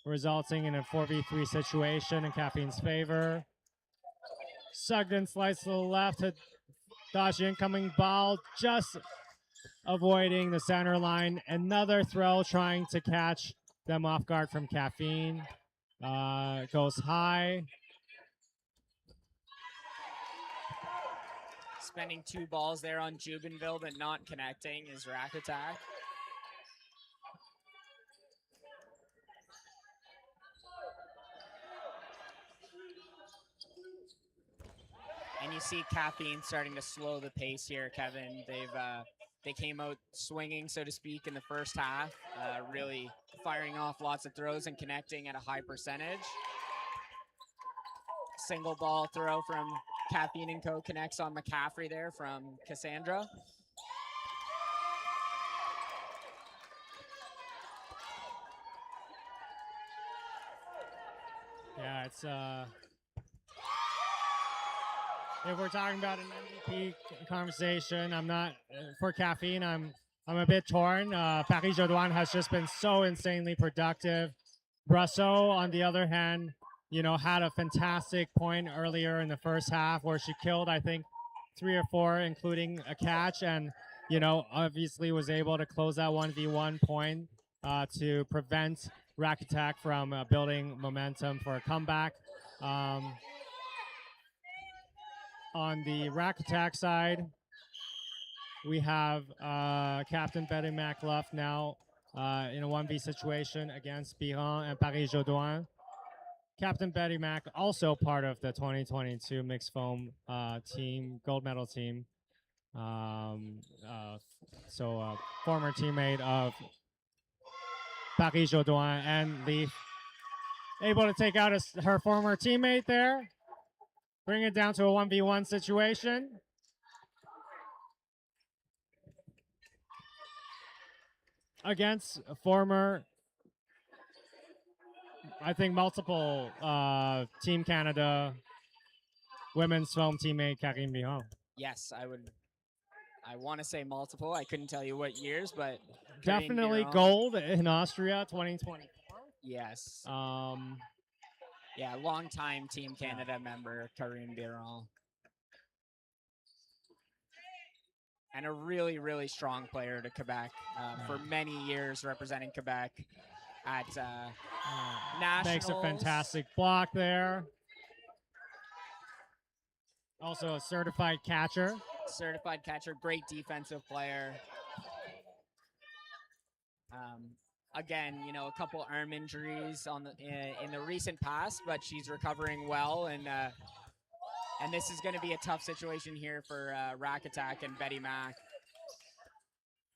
resulting in a 4v3 situation in Caffeine's favor. Sugden slides to the left to dodge the incoming ball, just avoiding the center line. Another throw trying to catch them off guard from Caffeine. Goes high. Spending 2 balls there on Jubenville, but not connecting is Rack Attack. And you see Caffeine starting to slow the pace here, Kevin. They came out swinging, so to speak, in the first half, really firing off lots of throws and connecting at a high percentage. Single ball throw from Caffeine and Co. connects on McCaffrey there from Cassandra. Yeah, it's if we're talking about an MVP conversation, I'm not for Caffeine. I'm a bit torn. Paris-Jodoin has just been so insanely productive. Bresso, on the other hand, had a fantastic point earlier in the first half where she killed, I think, 3 or 4, including a catch, and obviously was able to close that 1v1 point to prevent Rack Attack from building momentum for a comeback. On the Rack Attack side, we have Captain Betty Mac left now in a 1v situation against Biron and Paris-Jodoin. Captain Betty Mac, also part of the 2022 mixed foam team, gold medal team. So former teammate of Paris-Jodoin and Leaf. able to take out her former teammate there. Bring it down to a 1v1 situation. Against a former, I think, multiple Team Canada women's swim teammate, Karine Biron. Yes, I want to say multiple. I couldn't tell you what years, but Karine Definitely Biron, gold in Austria 2020. Yes. Um, Yeah, longtime Team Canada member, Karine Biron. And a really, really strong player to Quebec for many years, representing Quebec at nationals. makes a fantastic block there. Also a certified catcher. Certified catcher, great defensive player. Again, you know, a couple arm injuries in the recent past, but she's recovering well, and this is going to be a tough situation here for Rack Attack and Betty Mack.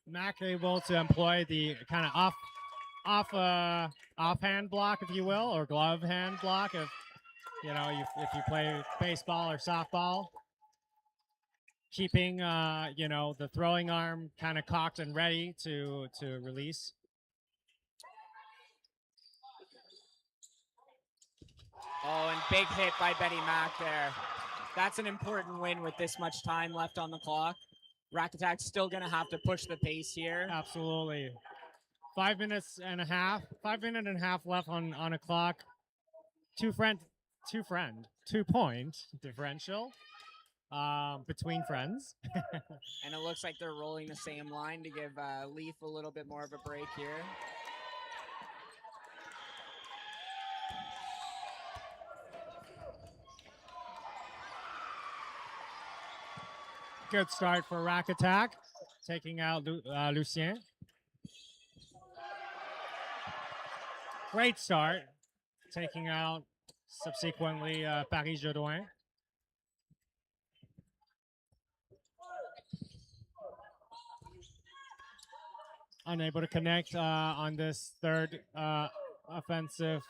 Mack able to employ the kind of offhand block, if you will, or glove hand block, if if you play baseball or softball. Keeping the throwing arm kind of cocked and ready to release. Oh, and big hit by Betty Mack there. That's an important win with this much time left on the clock. Rack Attack's still going to have to push the pace here. Absolutely. 5 minutes and a half. 5 minute and a half left on a clock. 2 point differential between friends. And it looks like they're rolling the same line to give Leaf a little bit more of a break here. Good start for Rack Attack, taking out Lucien. Great start, taking out subsequently Paris Jodoin. Unable to connect on this third offensive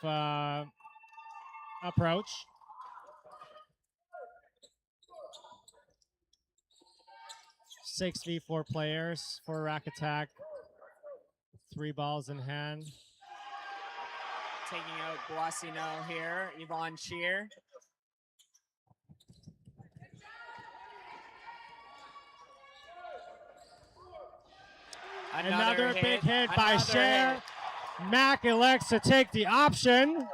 approach. Six v4 players for Rack Attack. 3 balls in hand. Taking out Boissino here, Yvonne Shear. Another big hit by Cher. Mack elects to take the option,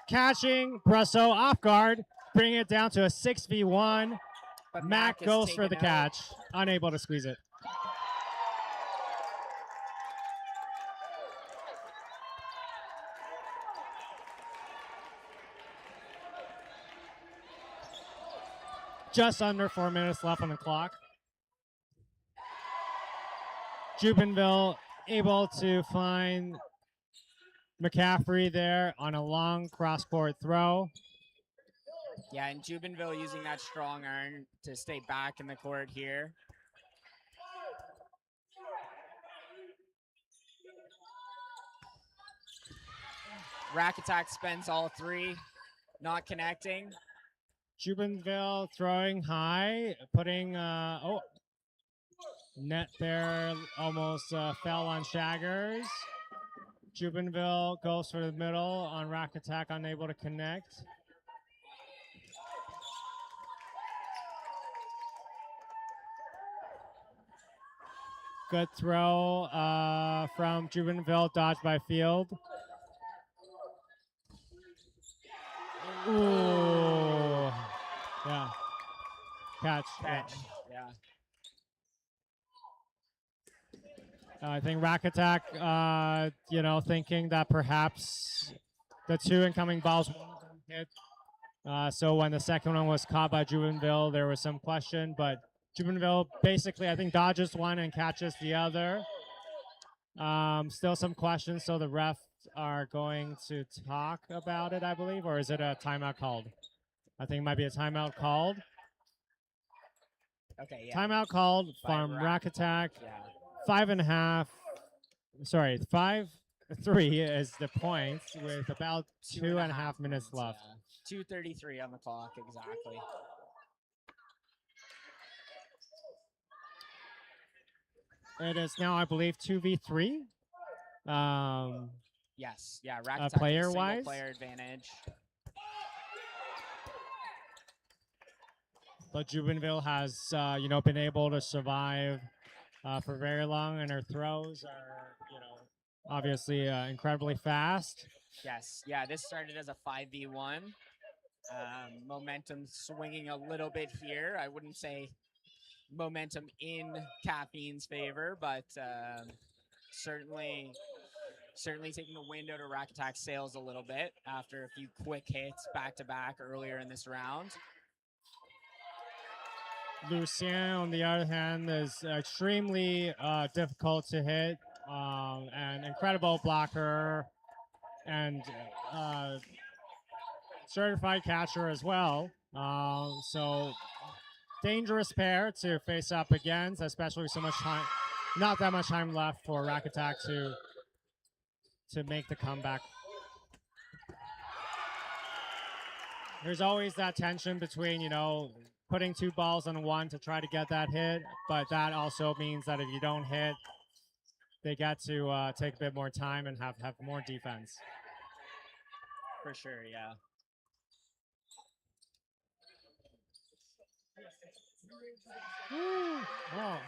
catching Brasso off guard, bringing it down to a 6v1. But Mack is goes for the taken out. catch, unable to squeeze it. Just under 4 minutes left on the clock. Jubenville able to find McCaffrey there on a long cross-court throw. Yeah, and Jubenville using that strong iron to stay back in the court here. Rack Attack spends all 3, not connecting. Jubenville throwing high, putting, net there almost fell on Shaggers. Jubenville goes for the middle on Rack Attack, unable to connect. Good throw from Jubenville, dodged by Field. Ooh. Yeah. Catch. Yeah. I think Rack Attack, thinking that perhaps the 2 incoming balls hit. So when the second one was caught by Jubenville, there was some question, but Jubenville basically, I think, dodges one and catches the other. Still some questions, so the refs are going to talk about it, I believe, or is it a timeout called? I think it might be a timeout called. Okay, yeah. Timeout called By from Rack Attack. Yeah. 5.5. Sorry, 5 3 is the points with about Two two and a and a half half minutes left. Yeah. 2:33 on the clock, exactly. It is now, I believe, 2v3. Yes, yeah, Rack Attack with a player-wise? single player advantage. But Jubenville has, been able to survive for very long, and her throws are, obviously incredibly fast. Yes, yeah, this started as a 5v1. Momentum swinging a little bit here. I wouldn't say momentum in Caffeine's favor, but certainly taking the wind out of Rack Attack's sails a little bit after a few quick hits back-to-back earlier in this round. Lucien, on the other hand, is extremely difficult to hit, and incredible blocker, and certified catcher as well. So dangerous pair to face up against, especially with so much time, not that much time left for Rack Attack to make the comeback. There's always that tension between, putting 2 balls on 1 to try to get that hit, but that also means that if you don't hit, they get to take a bit more time and have more defense. For sure, yeah. Oh.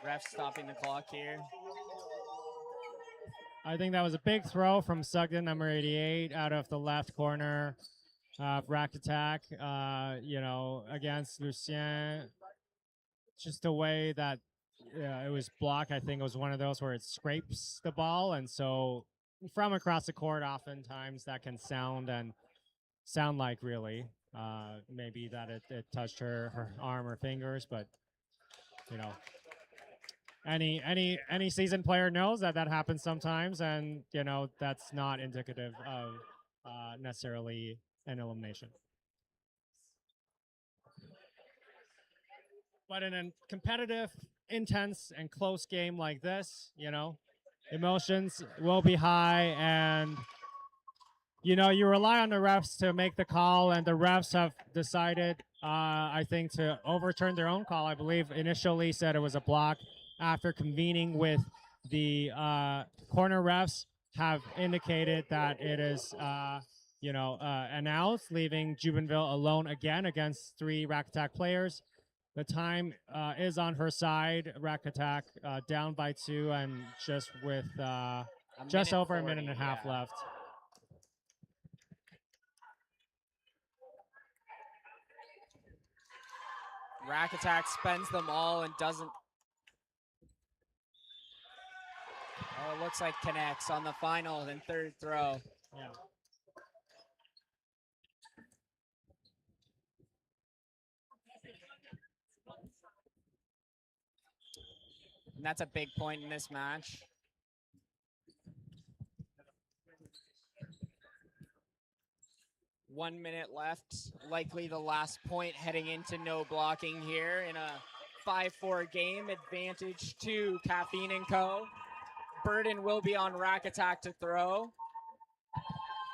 Ref stopping the clock here. I think that was a big throw from Sugden, number 88, out of the left corner of Rack Attack, against Lucien. Just the way that it was blocked, I think it was one of those where it scrapes the ball, and so from across the court, oftentimes that can sound like really maybe that it touched her arm or fingers, but any seasoned player knows that happens sometimes, and that's not indicative of necessarily an elimination. But in a competitive, intense, and close game like this, emotions will be high, and you rely on the refs to make the call, and the refs have decided, I think, to overturn their own call. I believe initially said it was a block. After convening with the corner refs, have indicated that it is, an out, leaving Jubenville alone again against 3 Rack Attack players. The time is on her side. Rack Attack down by 2, and just with just over a minute and a half left. Rack Attack spends them all and doesn't. Oh, it looks like connects on the final and 3rd throw. Yeah. And that's a big point in this match. One minute left, likely the last point heading into no blocking here in a 5-4 game. Advantage to Caffeine and Co. Burden will be on Rack Attack to throw.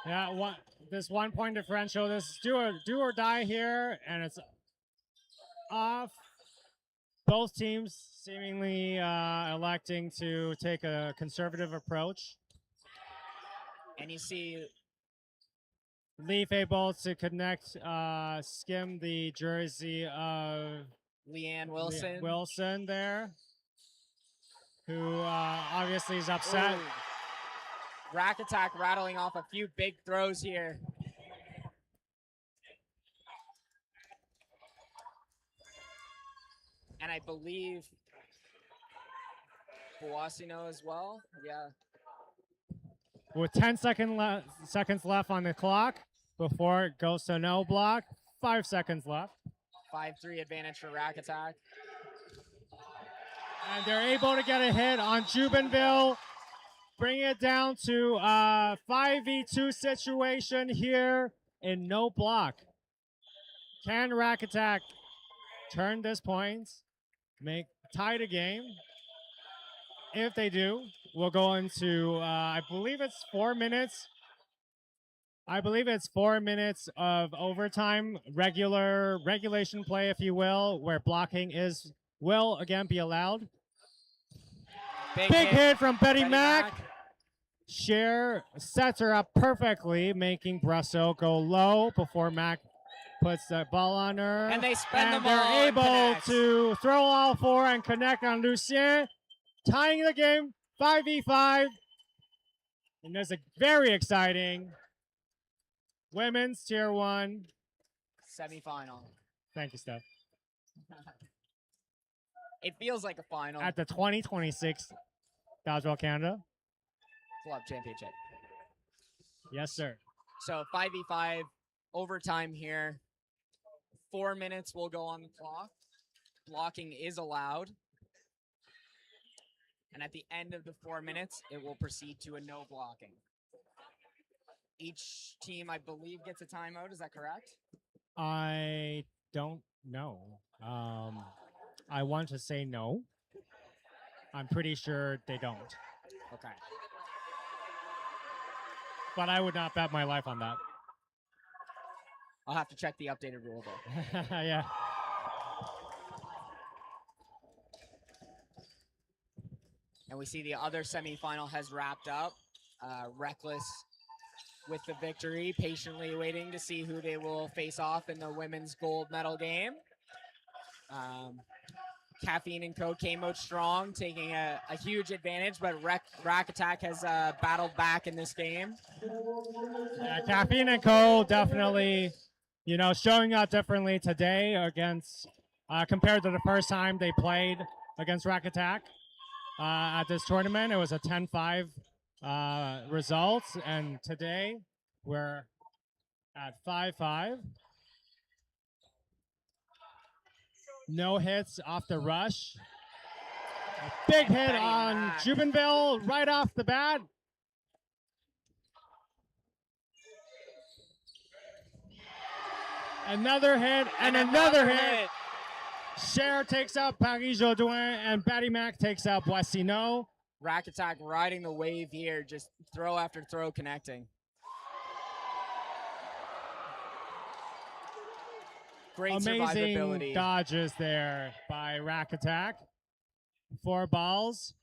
Yeah, this 1 point differential, this is do or die here, and it's off. Both teams seemingly electing to take a conservative approach. And you see Leaf able to connect, skim the jersey of Leanne Wilson. Wilson there, who obviously is upset. Ooh. Rack Attack rattling off a few big throws here. And I believe Boissino as well. Yeah. With 10 seconds left on the clock before it goes to no block. 5 seconds left. 5-3 advantage for Rack Attack. And they're able to get a hit on Jubenville, bring it down to a 5v2 situation here in no block. Can Rack Attack turn this point, tie the game? if they do, we'll go into, I believe it's 4 minutes. I believe it's 4 minutes of overtime, regulation play, if you will, where blocking will again be allowed. Big hit from Betty Mack. Cher sets her up perfectly, making Brasso go low before Mack puts the ball on her. And they spend the ball. They're able connects. to throw all four and connect on Lucien, tying the game 5v5. And there's a very exciting women's tier 1 semifinal. Thank you, Steph. It feels like a final. At the 2026 Dodgeball Canada Club Championship. Yes, sir. So 5v5 overtime here. 4 minutes will go on the clock. Blocking is allowed. And at the end of the 4 minutes, it will proceed to a no blocking. Each team, I believe, gets a timeout. Is that correct? I don't know. I want to say no. I'm pretty sure they don't. Okay. But I would not bet my life on that. I'll have to check the updated rule though. Yeah. And we see the other semifinal has wrapped up. Reckless with the victory, patiently waiting to see who they will face off in the women's gold medal game. Caffeine and Co came out strong, taking a huge advantage, but Rack Attack has battled back in this game. Yeah, Caffeine and Co definitely, showing out differently today against compared to the first time they played against Rack Attack at this tournament. It was a 10-5 result, and today we're at 5-5. No hits off the rush. A big hit Betty on Mack. Jubenville right off the bat. Another hit and another hit. Cher takes out Paris Jodoin and Betty Mack takes out Boissino. Rack Attack riding the wave here, just throw after throw connecting. Great Amazing survivability. dodges there by Rack Attack. 4 balls.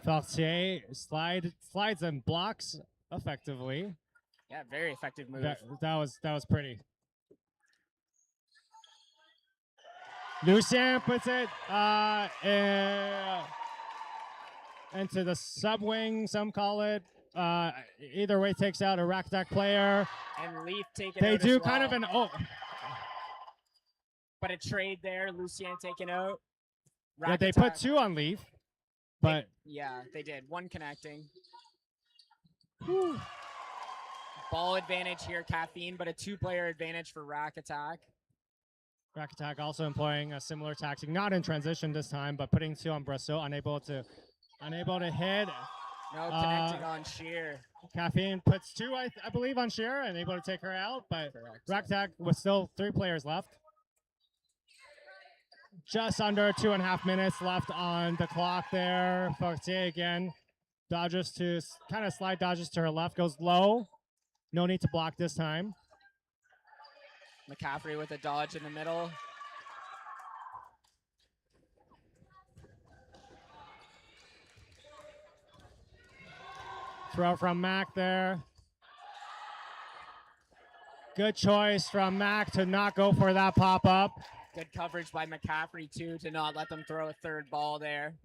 Fortier slides and blocks effectively. Yeah, very effective move. That was pretty. Lucien puts it into the sub-wing, some call it. Either way takes out a Rack Attack player. And Leaf taking They out do as kind of well. an But a trade there, Lucien taken out. yeah, Rack they Attack- put 2 on Leaf, but Yeah, they did. 1 connecting. Ball advantage here, Caffeine, but a 2-player advantage for Rack Attack. Rack Attack also employing a similar tactic, not in transition this time, but putting 2 on Brasso, unable to hit. No connecting on Sheer. Caffeine puts 2, I believe, on Cher and able to take her out, but Correct. Rack Attack was still 3 players left. Just under 2.5 minutes left on the clock there. Fortier again dodges to kind of slide dodges to her left, goes low. No need to block this time. McCaffrey with a dodge in the middle. Throw from Mac there. Good choice from Mac to not go for that pop-up. Good coverage by McCaffrey, too, to not let them throw a 3rd ball there.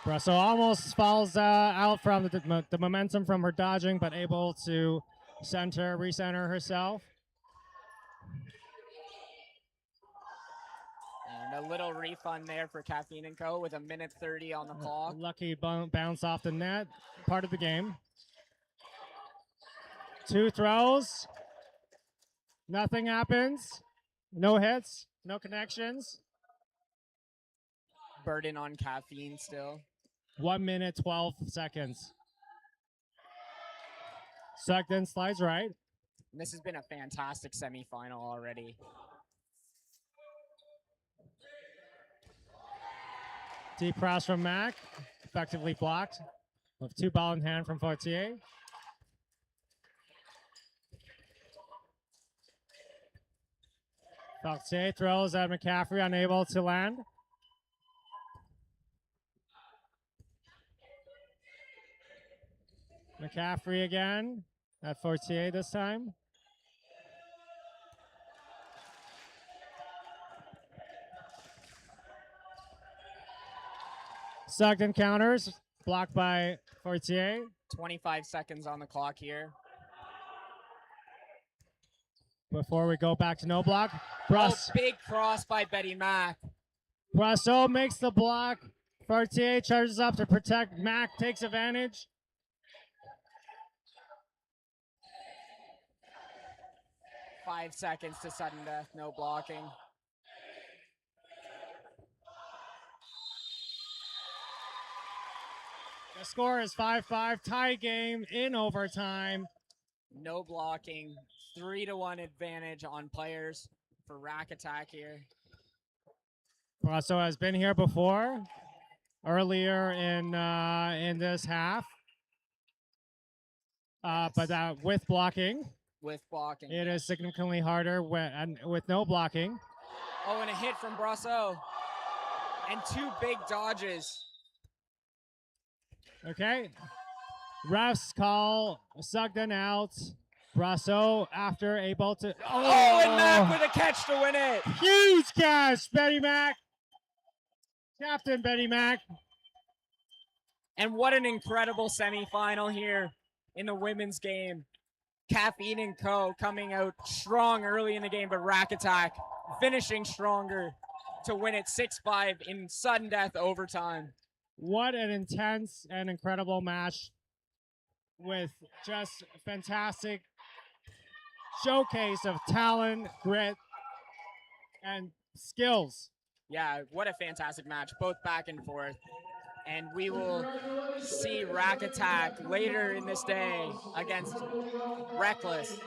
Brasso almost falls out from the momentum from her dodging, but able to recenter herself. And a little refund there for Caffeine and Co. with 1:30 on the clock. Lucky bounce off the net, part of the game. 2 throws. Nothing happens. No hits, no connections. Burden on Caffeine still. 1 minute, 12 seconds. Sugden slides right. And this has been a fantastic semifinal already. Deep cross from Mac. Effectively blocked. With 2 ball in hand from Fortier. Fortier throws at McCaffrey, unable to land. McCaffrey again at Fortier this time. Sugden counters, blocked by Fortier. 25 seconds on the clock here. Before we go back to no block, Oh, big cross by Betty Mack. Brasso makes the block. Fortier charges up to protect. Mac takes advantage. Five seconds to sudden death, no blocking. The score is 5-5, tie game in overtime. No blocking, 3-1 advantage on players for rack attack here. Brasso has been here before, earlier in this half, but with blocking. With blocking. It is significantly harder with no blocking. Oh, and a hit from Brasso. And 2 big dodges. Okay. Refs call Sugden out. Brasso after able to. Oh, and Mac with a catch to win it. Huge catch, Betty Mac. Captain Betty Mac. And what an incredible semifinal here in the women's game. Caffeine and Co. coming out strong early in the game, but Rack Attack finishing stronger to win it 6-5 in sudden death overtime. What an intense and incredible match with just fantastic showcase of talent, grit, and skills. Yeah, what a fantastic match, both back and forth. And we will see Rack Attack later in this day against Reckless.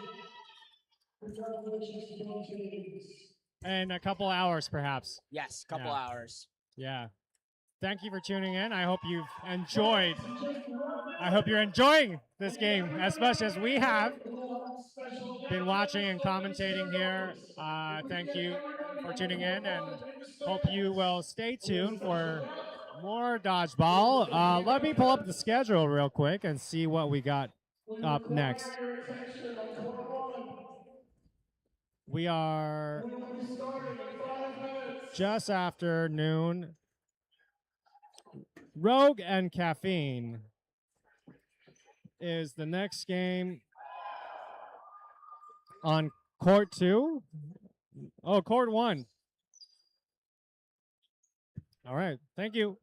In a couple hours, perhaps. Yes, couple Yeah. hours. Yeah. Thank you for tuning in. I hope you've enjoyed. I hope you're enjoying this game as much as we have been watching and commentating here. Thank you for tuning in, and hope you will stay tuned for more dodgeball. Let me pull up the schedule real quick and see what we got up next. We are just after noon. Rogue and Caffeine is the next game on court 2. Oh, court 1. All right. Thank you.